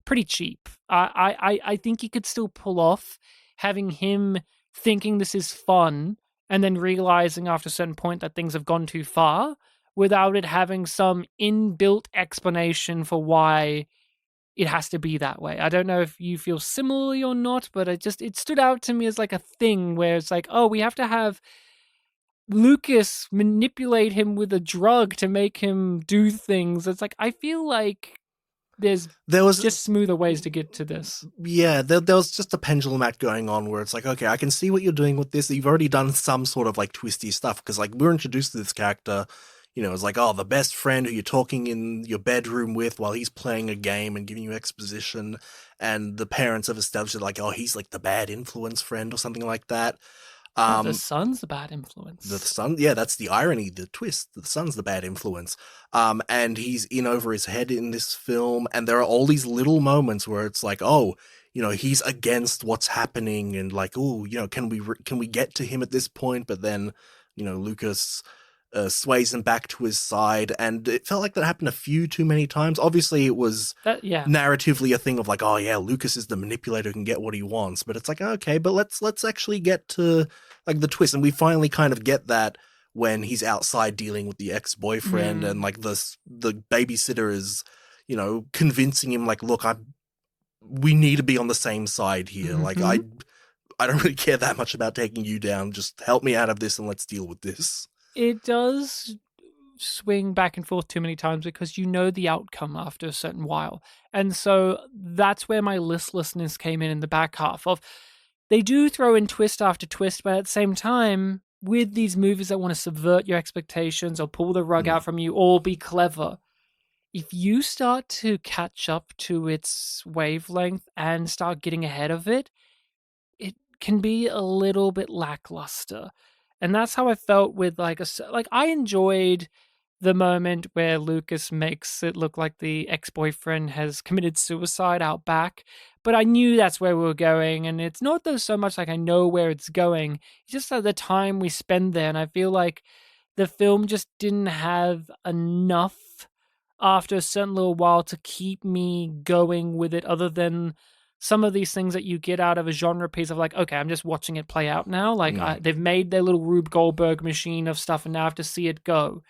pretty cheap. I think he could still pull off having him thinking this is fun and then realizing after a certain point that things have gone too far without it having some inbuilt explanation for why it has to be that way. I don't know if you feel similarly or not, but it stood out to me as like a thing where it's like, oh, we have to have Lucas manipulate him with a drug to make him do things. It's like, I feel like there was just smoother ways to get to this. Yeah, there was just a pendulum act going on where it's like, okay, I can see what you're doing with this. You've already done some sort of like twisty stuff because like we're introduced to this character, you know, it's like, oh, the best friend who you're talking in your bedroom with while he's playing a game and giving you exposition, and the parents have established it like, oh, he's like the bad influence friend or something like that. The son's the bad influence. The son, yeah, that's the irony, the twist. The son's the bad influence. And he's in over his head in this film, and there are all these little moments where it's like, oh, you know, he's against what's happening, and like, oh, you know, can we get to him at this point? But then, you know, Lucas sways him back to his side, and it felt like that happened a few too many times. Obviously, it was narratively a thing of like, oh yeah, Lucas is the manipulator who can get what he wants, but it's like, okay, but let's actually get to like the twist, and we finally kind of get that when he's outside dealing with the ex-boyfriend, and like the babysitter is, you know, convincing him like, look, we need to be on the same side here. Like I don't really care that much about taking you down. Just help me out of this and let's deal with this. It does swing back and forth too many times because you know the outcome after a certain while. And so that's where my listlessness came in the back half of, they do throw in twist after twist, but at the same time, with these movies that want to subvert your expectations or pull the rug out from you or be clever, if you start to catch up to its wavelength and start getting ahead of it, it can be a little bit lackluster. And that's how I felt with like I enjoyed the moment where Lucas makes it look like the ex-boyfriend has committed suicide out back, but I knew that's where we were going, and it's not though so much like I know where it's going. It's just at the time we spend there, and I feel like the film just didn't have enough after a certain little while to keep me going with it, other than some of these things that you get out of a genre piece of like, okay, I'm just watching it play out now. Like they've made their little Rube Goldberg machine of stuff, and now I have to see it go.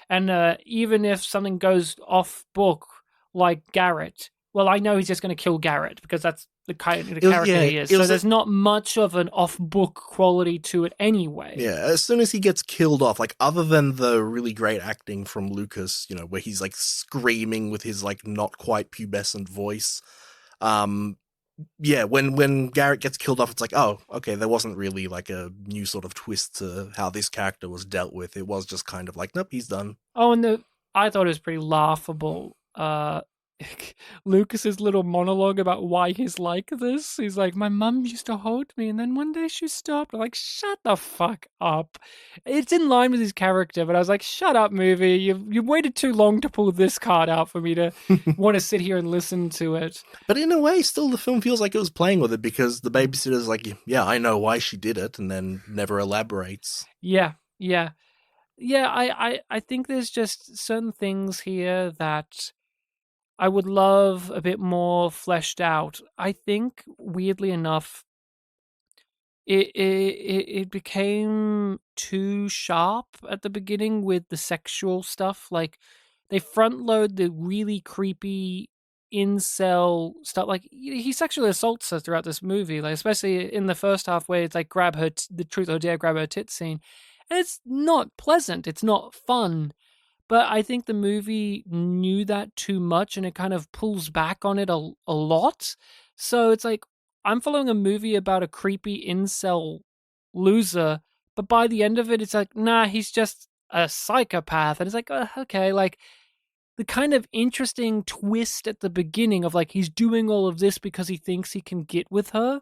And even if something goes off book, like Garrett, well, I know he's just going to kill Garrett because that's the character he is. So there's not much of an off-book quality to it anyway. Yeah, as soon as he gets killed off, like other than the really great acting from Lucas, you know, where he's like screaming with his like not quite pubescent voice, yeah, when Garrett gets killed off, it's like, oh, okay, there wasn't really like a new sort of twist to how this character was dealt with. It was just kind of like, nope, he's done. Oh, and I thought it was pretty laughable. Lucas's little monologue about why he's like this. He's like, my mum used to hold me, and then one day she stopped. I'm like, shut the fuck up. It's in line with his character, but I was like, shut up, movie. You've waited too long to pull this card out for me to want to sit here and listen to it. But in a way, still the film feels like it was playing with it, because the babysitter's like, yeah, I know why she did it, and then never elaborates. Yeah. I think there's just certain things here that I would love a bit more fleshed out. I think, weirdly enough, it became too sharp at the beginning with the sexual stuff. Like, they front load the really creepy incel stuff. Like, he sexually assaults her throughout this movie, like especially in the first half where it's like the truth or dare grab her tit scene. And it's not pleasant. It's not fun. But I think the movie knew that too much and it kind of pulls back on it a lot. So it's like, I'm following a movie about a creepy incel loser, but by the end of it, it's like, nah, he's just a psychopath. And it's like, okay, like the kind of interesting twist at the beginning of like, he's doing all of this because he thinks he can get with her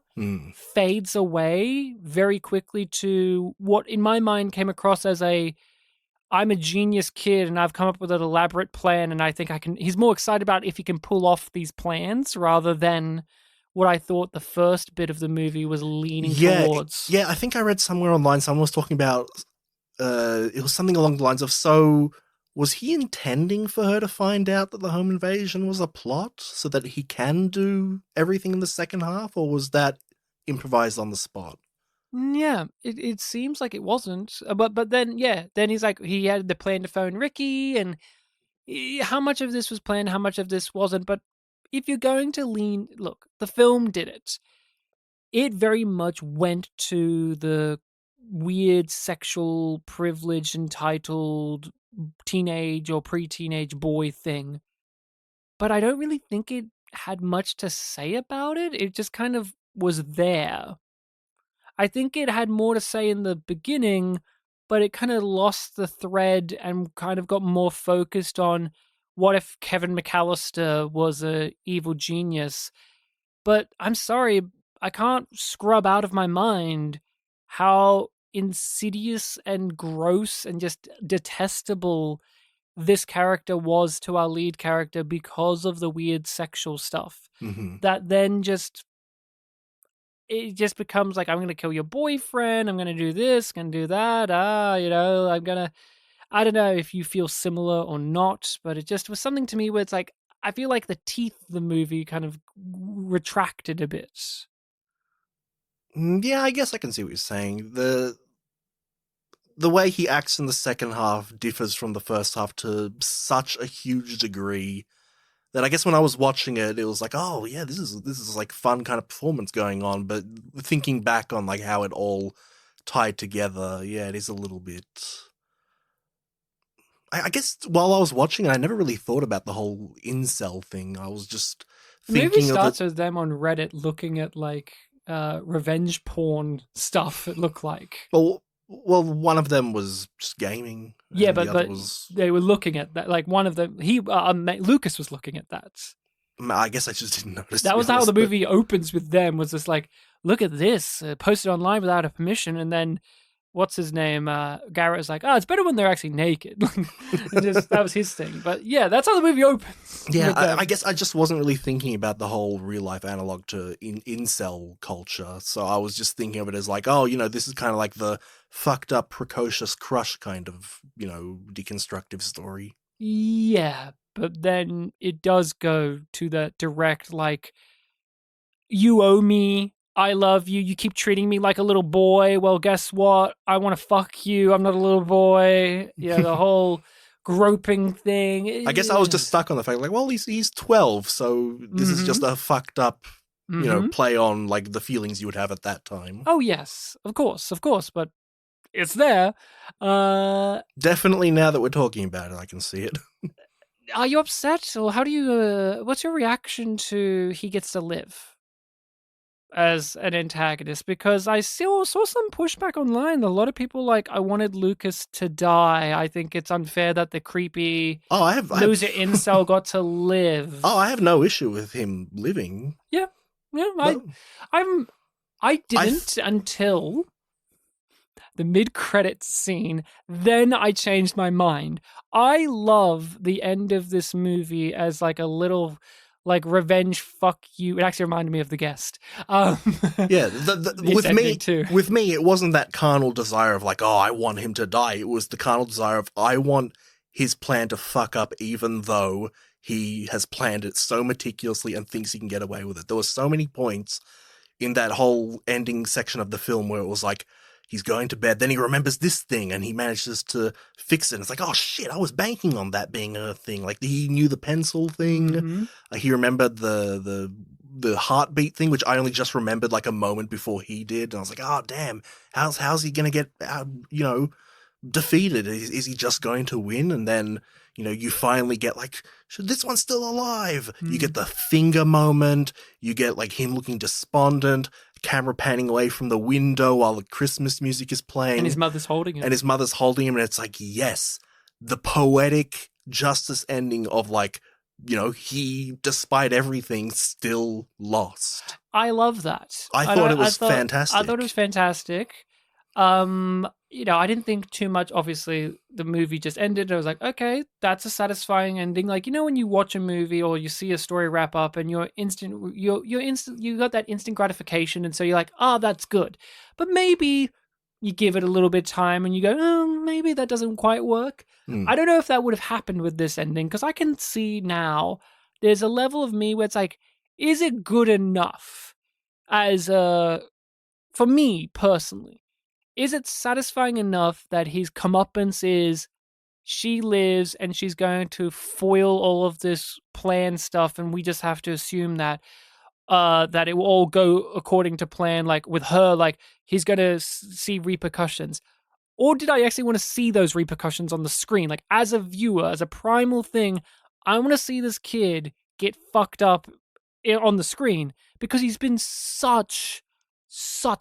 fades away very quickly to what in my mind came across as I'm a genius kid and I've come up with an elaborate plan and I think I can. He's more excited about if he can pull off these plans rather than what I thought the first bit of the movie was leaning towards. Yeah, I think I read somewhere online someone was talking about it was something along the lines of, so was he intending for her to find out that the home invasion was a plot so that he can do everything in the second half, or was that improvised on the spot? Yeah, it seems like it wasn't. But then, then he's like, he had the plan to phone Ricky, and how much of this was planned, how much of this wasn't. But if you're going to look, the film did it. It very much went to the weird sexual privilege entitled teenage or pre-teenage boy thing. But I don't really think it had much to say about it. It just kind of was there. I think it had more to say in the beginning, but it kind of lost the thread and kind of got more focused on what if Kevin McAllister was a evil genius. But I'm sorry, I can't scrub out of my mind how insidious and gross and just detestable this character was to our lead character because of the weird sexual stuff. That then it just becomes like, I'm going to kill your boyfriend, I'm going to do this, going to do that, I don't know if you feel similar or not, but it just was something to me where it's like, I feel like the teeth of the movie kind of retracted a bit. Yeah, I guess I can see what you're saying. The way he acts in the second half differs from the first half to such a huge degree that I guess when I was watching it, it was like, oh yeah, this is like fun kind of performance going on. But thinking back on like how it all tied together, yeah, it is a little bit. I guess while I was watching it, I never really thought about the whole incel thing. I was just thinking the movie starts with them on Reddit looking at like revenge porn stuff. It looked like. Well, one of them was just gaming. Yeah, but they were looking at that. Like one of them, Lucas was looking at that. I guess I just didn't notice. That was how the movie opens with them. Was just like, look at this, posted online without a permission, and then what's his name? Garrett is like, it's better when they're actually naked. That was his thing. But yeah, that's how the movie opens. Yeah, I guess I just wasn't really thinking about the whole real life analog to incel culture. So I was just thinking of it as like, this is kind of like the fucked up, precocious crush kind of, deconstructive story. Yeah, but then it does go to the direct, like, you owe me. I love you. You keep treating me like a little boy. Well, guess what? I want to fuck you. I'm not a little boy. Yeah, the whole groping thing. I guess I was just stuck on the fact, like, well, he's 12, so this is just a fucked up, play on like the feelings you would have at that time. Oh yes, of course, but it's there. Definitely, now that we're talking about it, I can see it. Are you upset, or how do you? What's your reaction to he gets to live as an antagonist? Because I still saw some pushback online. A lot of people like, I wanted Lucas to die. I think it's unfair that the creepy loser incel got to live. Oh, I have no issue with him living. Yeah. I didn't until the mid-credits scene. Then I changed my mind. I love the end of this movie as like a little, like, revenge fuck you. It actually reminded me of The Guest. Yeah, with me, it wasn't that carnal desire of like, I want him to die. It was the carnal desire of, I want his plan to fuck up even though he has planned it so meticulously and thinks he can get away with it. There were so many points in that whole ending section of the film where it was like, he's going to bed, then he remembers this thing and he manages to fix it. And it's like, oh shit, I was banking on that being a thing. Like, he knew the pencil thing. Mm-hmm. He remembered the heartbeat thing, which I only just remembered like a moment before he did. And I was like, oh damn, how's he going to get out, defeated. Is he just going to win? And then, you finally get like, should this one still alive? You get the finger moment. You get like him looking despondent, camera panning away from the window while the Christmas music is playing. And his mother's holding him. And it's like, yes, the poetic justice ending of like, he, despite everything, still lost. I love that. I thought it was fantastic. I thought it was fantastic. I didn't think too much. Obviously, the movie just ended. I was like, okay, that's a satisfying ending. Like, when you watch a movie or you see a story wrap up and you got that instant gratification, and so you're like, that's good. But maybe you give it a little bit of time and you go, maybe that doesn't quite work. I don't know if that would have happened with this ending, because I can see now there's a level of me where it's like, is it good enough for me personally? Is it satisfying enough that his comeuppance is she lives and she's going to foil all of this plan stuff, and we just have to assume that it will all go according to plan, like with her, like he's going to see repercussions? Or did I actually want to see those repercussions on the screen? Like, as a viewer, as a primal thing, I want to see this kid get fucked up on the screen, because he's been such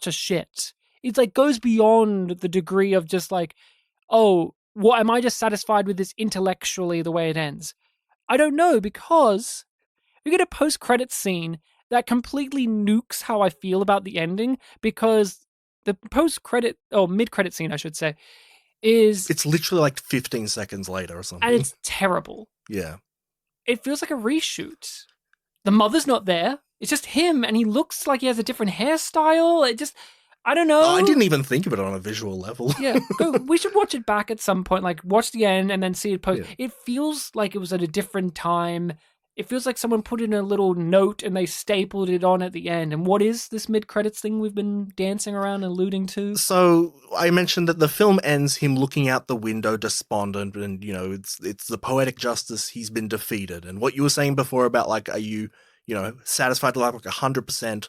a shit. It's like goes beyond the degree of just like, oh, what, am I just satisfied with this intellectually the way it ends? I don't know, because we get a post-credit scene that completely nukes how I feel about the ending, because the post-credit, or mid-credit scene, I should say, it's literally like 15 seconds later or something. And it's terrible. Yeah. It feels like a reshoot. The mother's not there. It's just him, and he looks like he has a different hairstyle. I don't know. I didn't even think of it on a visual level. Yeah, we should watch it back at some point, like watch the end and then see it post. Yeah. It feels like it was at a different time. It feels like someone put in a little note and they stapled it on at the end. And what is this mid-credits thing we've been dancing around and alluding to? So I mentioned that the film ends him looking out the window despondent, and, it's the poetic justice, he's been defeated. And what you were saying before about, like, are you, satisfied to like 100%,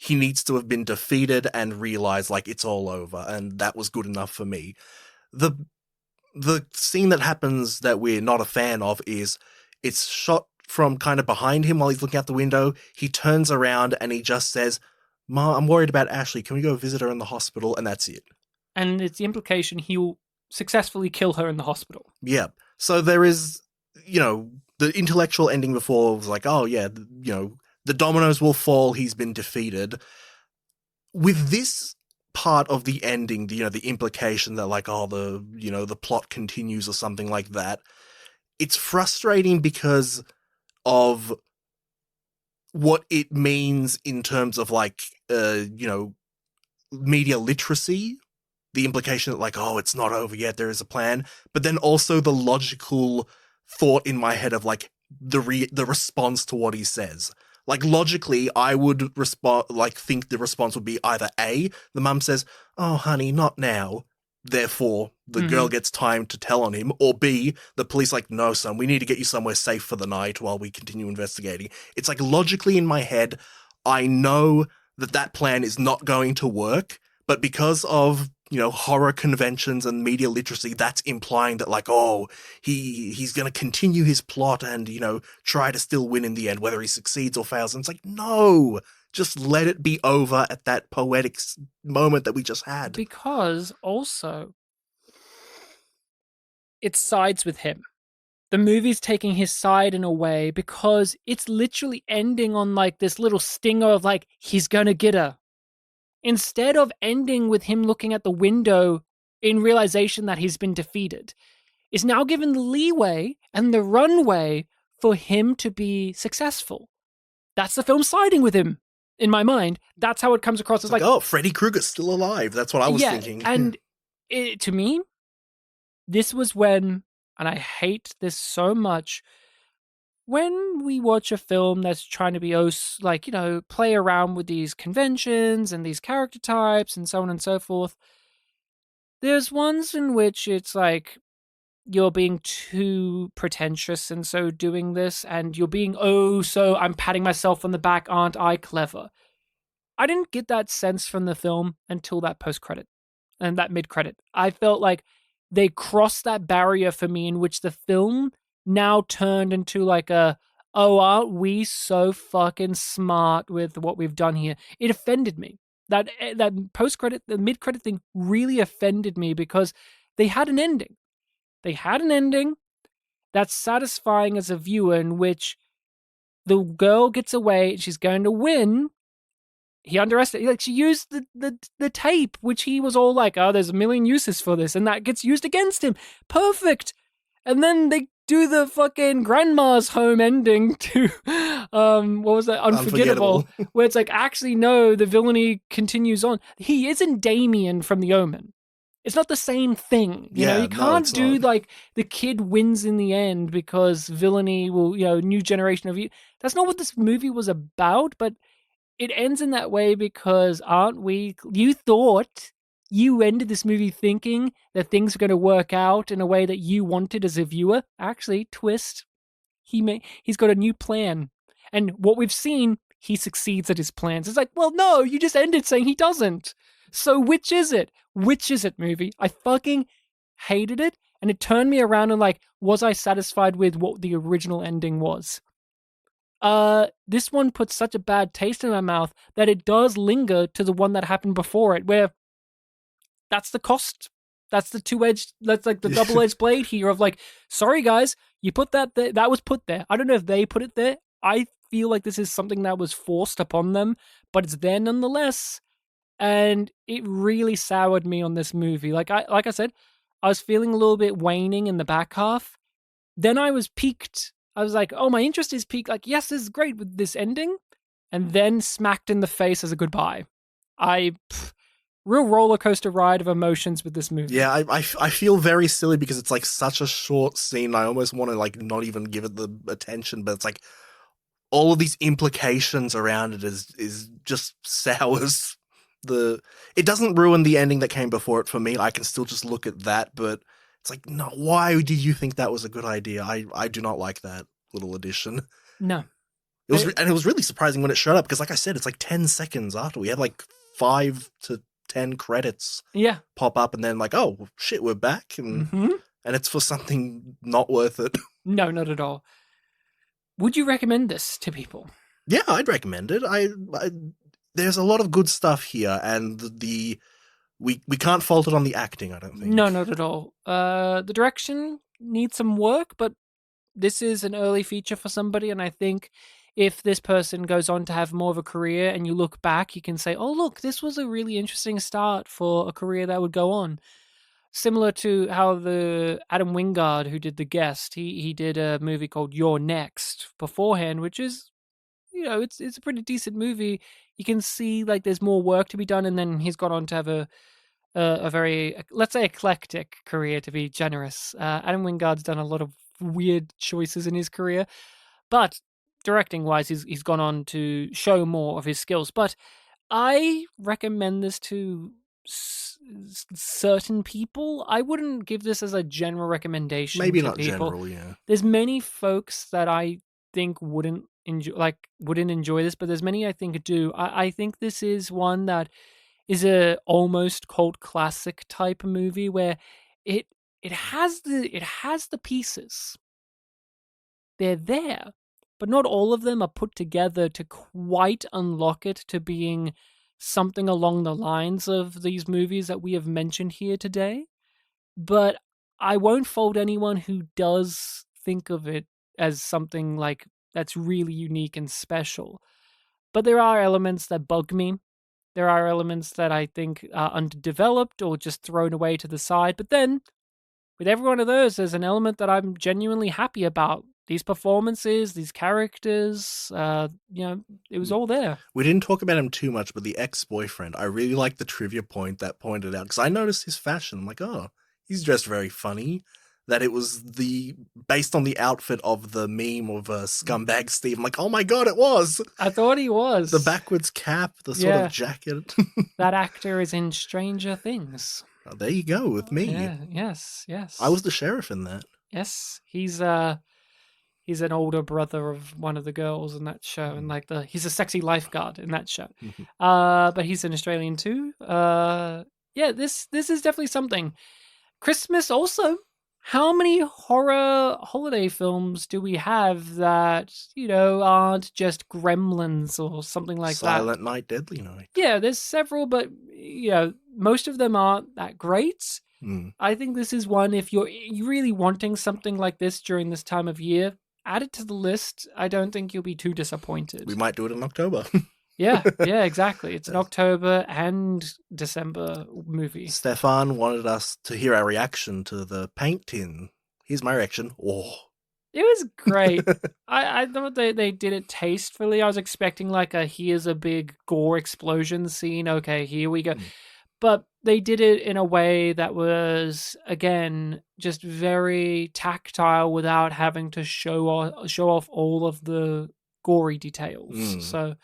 he needs to have been defeated and realize, like, it's all over. And that was good enough for me. The scene that happens that we're not a fan of is, it's shot from kind of behind him while he's looking out the window. He turns around and he just says, "Ma, I'm worried about Ashley. Can we go visit her in the hospital?" And that's it. And it's the implication he will successfully kill her in the hospital. Yeah. So there is, the intellectual ending before was like, oh yeah, the dominoes will fall. He's been defeated. With this part of the ending, the implication that like, oh, the plot continues or something like that. It's frustrating because of what it means in terms of like, media literacy, the implication that like, oh, it's not over yet, there is a plan, but then also the logical thought in my head of like the response to what he says. Like logically, I would think the response would be either A, the mum says, "Oh, honey, not now." Therefore, the girl gets time to tell on him. Or B, the police like, "No, son, we need to get you somewhere safe for the night while we continue investigating." It's like logically in my head, I know that plan is not going to work, but because of, horror conventions and media literacy, that's implying that like, oh, he's going to continue his plot and, try to still win in the end, whether he succeeds or fails. And it's like, no, just let it be over at that poetic moment that we just had. Because also, it sides with him. The movie's taking his side in a way because it's literally ending on like this little stinger of like, he's gonna get her. Instead of ending with him looking at the window in realization that he's been defeated, is now given the leeway and the runway for him to be successful. That's the film siding with him. In my mind, that's how it comes across. It's like, oh, Freddy Krueger's still alive. That's what I was thinking. And to me, this was when, and I hate this so much, when we watch a film that's trying to be, play around with these conventions and these character types and so on and so forth, there's ones in which it's like, you're being too pretentious and so doing this, and you're being, I'm patting myself on the back, aren't I clever? I didn't get that sense from the film until that post-credit. and that mid-credit. I felt like they crossed that barrier for me in which the film now turned into like aren't we so fucking smart with what we've done here? It offended me. That post-credit, the mid-credit thing really offended me because they had an ending. They had an ending that's satisfying as a viewer in which the girl gets away and she's going to win. He underestimated, like, she used the tape, which he was all like, oh, there's a million uses for this, and that gets used against him. Perfect. And then they do the fucking grandma's home ending to, what was that? Unforgettable. Where it's like, actually, no, the villainy continues on. He isn't Damien from The Omen. It's not the same thing. You know, you can't do not. Like the kid wins in the end because villainy will, new generation of you. That's not what this movie was about, but it ends in that way because you thought you ended this movie thinking that things were going to work out in a way that you wanted as a viewer. Actually, twist. He's got a new plan. And what we've seen, he succeeds at his plans. It's like, well, no, you just ended saying he doesn't. So which is it? Which is it, movie? I fucking hated it, and it turned me around and like, was I satisfied with what the original ending was? This one puts such a bad taste in my mouth that it does linger to the one that happened before it, where that's the cost. That's the that's like the double-edged blade here of like, sorry guys, you put that there, that was put there. I don't know if they put it there. I feel like this is something that was forced upon them, but it's there nonetheless. And it really soured me on this movie. Like I said, I was feeling a little bit waning in the back half. Then I was piqued. I was like, oh, my interest is piqued. Like, yes, this is great with this ending. And then smacked in the face as a goodbye. Real roller coaster ride of emotions with this movie. Yeah, I feel very silly because it's like such a short scene. I almost want to like not even give it the attention, but it's like all of these implications around it is just sours. It doesn't ruin the ending that came before it for me. I can still just look at that, but it's like, no, why did you think that was a good idea? I do not like that little addition. No. It was really surprising when it showed up because, like I said, it's like 10 seconds after we had like 5 to 10 credits pop up, and then like, oh shit, we're back, and it's for something not worth it. No, not at all. Would you recommend this to people? Yeah, I'd recommend it. There's a lot of good stuff here, and we can't fault it on the acting, I don't think. No, not at all. The direction needs some work, but this is an early feature for somebody, and I think if this person goes on to have more of a career and you look back, you can say, oh, look, this was a really interesting start for a career that would go on. Similar to how the Adam Wingard, who did The Guest, he did a movie called You're Next beforehand, which is, it's a pretty decent movie. You can see like there's more work to be done, and then he's gone on to have a very, let's say, eclectic career, to be generous. Adam Wingard's done a lot of weird choices in his career, but directing wise, he's gone on to show more of his skills. But I recommend this to certain people. I wouldn't give this as a general recommendation. Maybe to not people. General, yeah. There's many folks that I think wouldn't enjoy this, but there's many I think do. I think this is one that is a almost cult classic type of movie where it has the pieces. They're there, but not all of them are put together to quite unlock it to being something along the lines of these movies that we have mentioned here today. But I won't fault anyone who does think of it as something like that's really unique and special. But there are elements that bug me. There are elements that I think are underdeveloped or just thrown away to the side. But then, with every one of those, there's an element that I'm genuinely happy about. These performances, these characters, it was all there. We didn't talk about him too much, but the ex-boyfriend, I really like the trivia point that pointed out, because I noticed his fashion. I'm like, oh, he's dressed very funny. That it was based on the outfit of the meme of Scumbag Steve. I'm like, oh my god, it was! I thought he was. The backwards cap, the sort of jacket. That actor is in Stranger Things. Oh, there you go, with me. Yeah, yes. I was the sheriff in that. Yes, he's an older brother of one of the girls in that show, and he's a sexy lifeguard in that show. But he's an Australian too. yeah, this is definitely something. Christmas also. How many horror holiday films do we have that, aren't just Gremlins or something like that? Silent Night, Deadly Night. Yeah, there's several, but, most of them aren't that great. I think this is one, if you're really wanting something like this during this time of year, add it to the list. I don't think you'll be too disappointed. We might do it in October. Yeah, exactly. It's an October and December movie. Stefan wanted us to hear our reaction to the paint tin. Here's my reaction. Oh. It was great. I thought they did it tastefully. I was expecting like here's a big gore explosion scene. Okay, here we go. But they did it in a way that was, again, just very tactile without having to show off all of the gory details. So...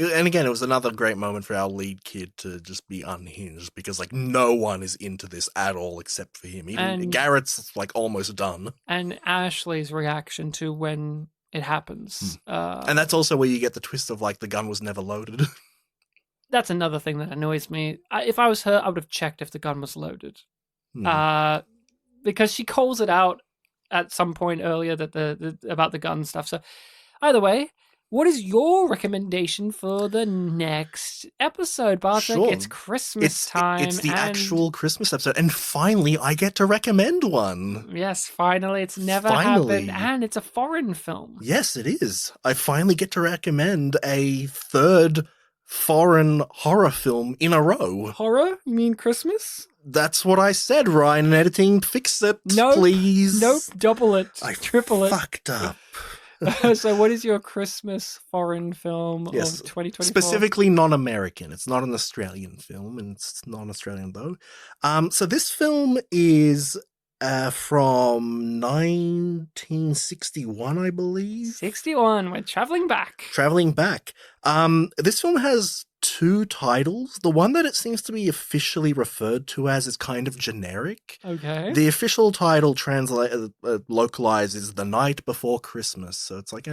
And again, it was another great moment for our lead kid to just be unhinged because, like, no one is into this at all except for him. Even Garrett's, like, almost done. And Ashley's reaction to when it happens. And that's also where you get the twist of, like, the gun was never loaded. That's another thing that annoys me. If I was her, I would have checked if the gun was loaded. Because she calls it out at some point earlier that about the gun stuff. So, either way... What is your recommendation for the next episode, Bartek? Sure. It's Christmas time. It's the actual Christmas episode. And finally, I get to recommend one. Yes, finally. It's never happened. And it's a foreign film. Yes, it is. I finally get to recommend a third foreign horror film in a row. Horror? You mean Christmas? That's what I said, Ryan. Editing, fix it, please. Nope, double it. Triple it. Fucked up. So what is your Christmas foreign film of 2024? Specifically non-American. It's not an Australian film, and it's non-Australian though. So this film is from 1961, I believe. 61. We're traveling back. This film has two titles. The one that it seems to be officially referred to as is kind of generic. Okay. The official title localized is The Night Before Christmas. So it's like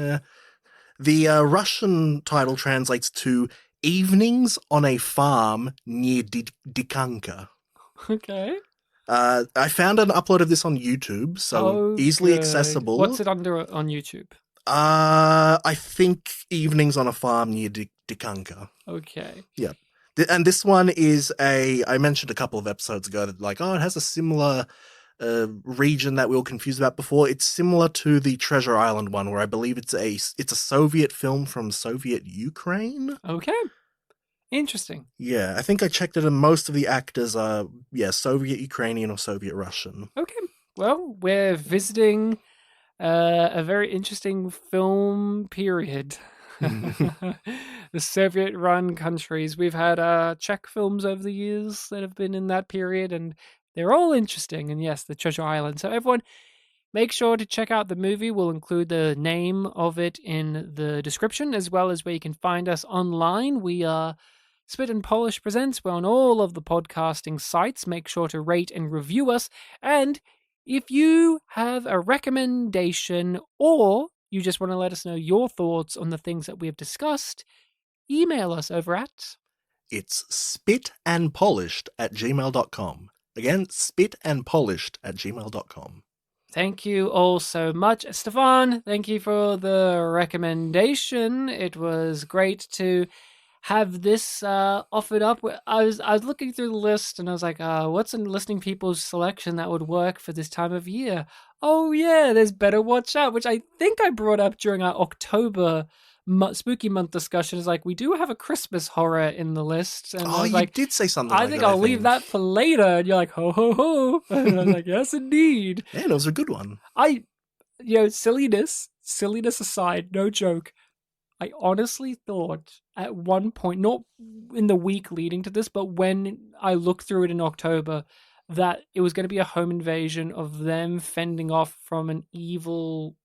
the Russian title translates to Evenings on a Farm Near Dikanka. Okay. I found an upload of this on YouTube, so easily accessible. What's it under on YouTube? I think Evenings on a Farm Near Dikanka. Okay. Yeah. And this one is I mentioned a couple of episodes ago that it has a similar region that we were confused about before. It's similar to the Treasure Island one, where I believe it's a Soviet film from Soviet Ukraine. Okay. Interesting. Yeah, I think I checked it, and most of the actors are, Soviet Ukrainian or Soviet Russian. Okay. Well, we're visiting a very interesting film period. The Soviet-run countries. We've had Czech films over the years that have been in that period, and they're all interesting. And yes, the Treasure Island. So everyone, make sure to check out the movie. We'll include the name of it in the description, as well as where you can find us online. We are Spit and Polish Presents. We're on all of the podcasting sites. Make sure to rate and review us. And if you have a recommendation or you just want to let us know your thoughts on the things that we have discussed, email us over at... It's spitandpolished@gmail.com. Again, spitandpolished@gmail.com. Thank you all so much. Stefan, thank you for the recommendation. It was great to have this offered up. I was looking through the list and I was like, what's in listening people's selection that would work for this time of year? Oh yeah, there's Better Watch Out, which I think I brought up during our October spooky month discussion. Is like, we do have a Christmas horror in the list. And I was you did say something I think I'll leave that for later. And you're like, ho, ho, ho. And I was like, yes, indeed. Yeah, it was a good one. Silliness aside, no joke, I honestly thought at one point, not in the week leading to this, but when I looked through it in October, that it was going to be a home invasion of them fending off from an evil,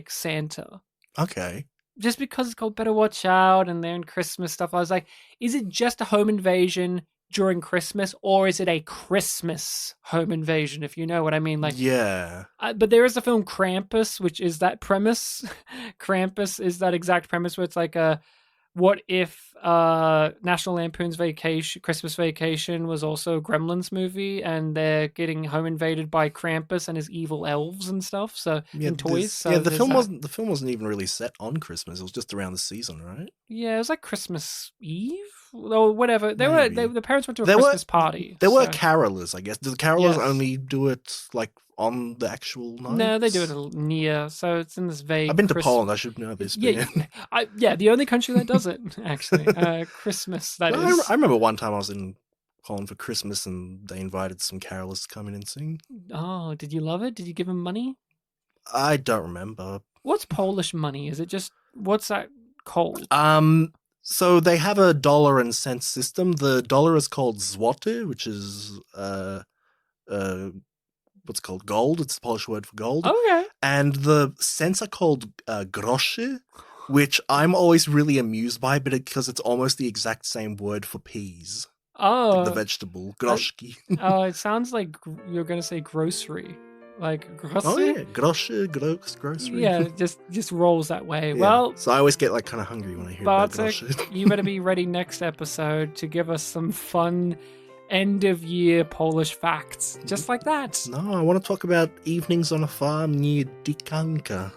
Santa. Okay. Just because it's called Better Watch Out and they're in Christmas stuff, I was like, is it just a home invasion during Christmas, or is it a Christmas home invasion, if you know what I mean? Yeah. But there is the film Krampus, which is that premise. Krampus is that exact premise where it's like what if National Lampoon's Christmas Vacation was also a Gremlins movie, and they're getting home invaded by Krampus and his evil elves and stuff? So and toys. So the there's film that. the film wasn't even really set on Christmas. It was just around the season, right? Yeah, it was like Christmas Eve or whatever. The parents went to a There were- Christmas party. There were so- carolers, I guess. Do the carolers Yes. only do it like on the actual night? No, they do it near, so it's in this vague. I've been to Poland. I should know this. Yeah, the only country that does it actually. Christmas. That I is. remember one time I was in Poland for Christmas, and they invited some carolers to come in and sing. Oh, did you love it? Did you give them money? I don't remember. What's Polish money? Is it just what's that called? So they have a dollar and cent system. The dollar is called złoty, which is what's called gold. It's the Polish word for gold. Okay. And the cents are called groszy, which I'm always really amused by, because it's almost the exact same word for peas, Oh, the vegetable groszki. oh, it sounds like you're gonna say grocery, like grocery. Oh yeah, groszy, grocery. Yeah, just rolls that way. Yeah. Well, So I always get like kind of hungry when I hear about Bartek, groszy. you better be ready next episode to give us some fun end of year Polish facts, just like that. No, I want to talk about evenings on a farm near Dikanka.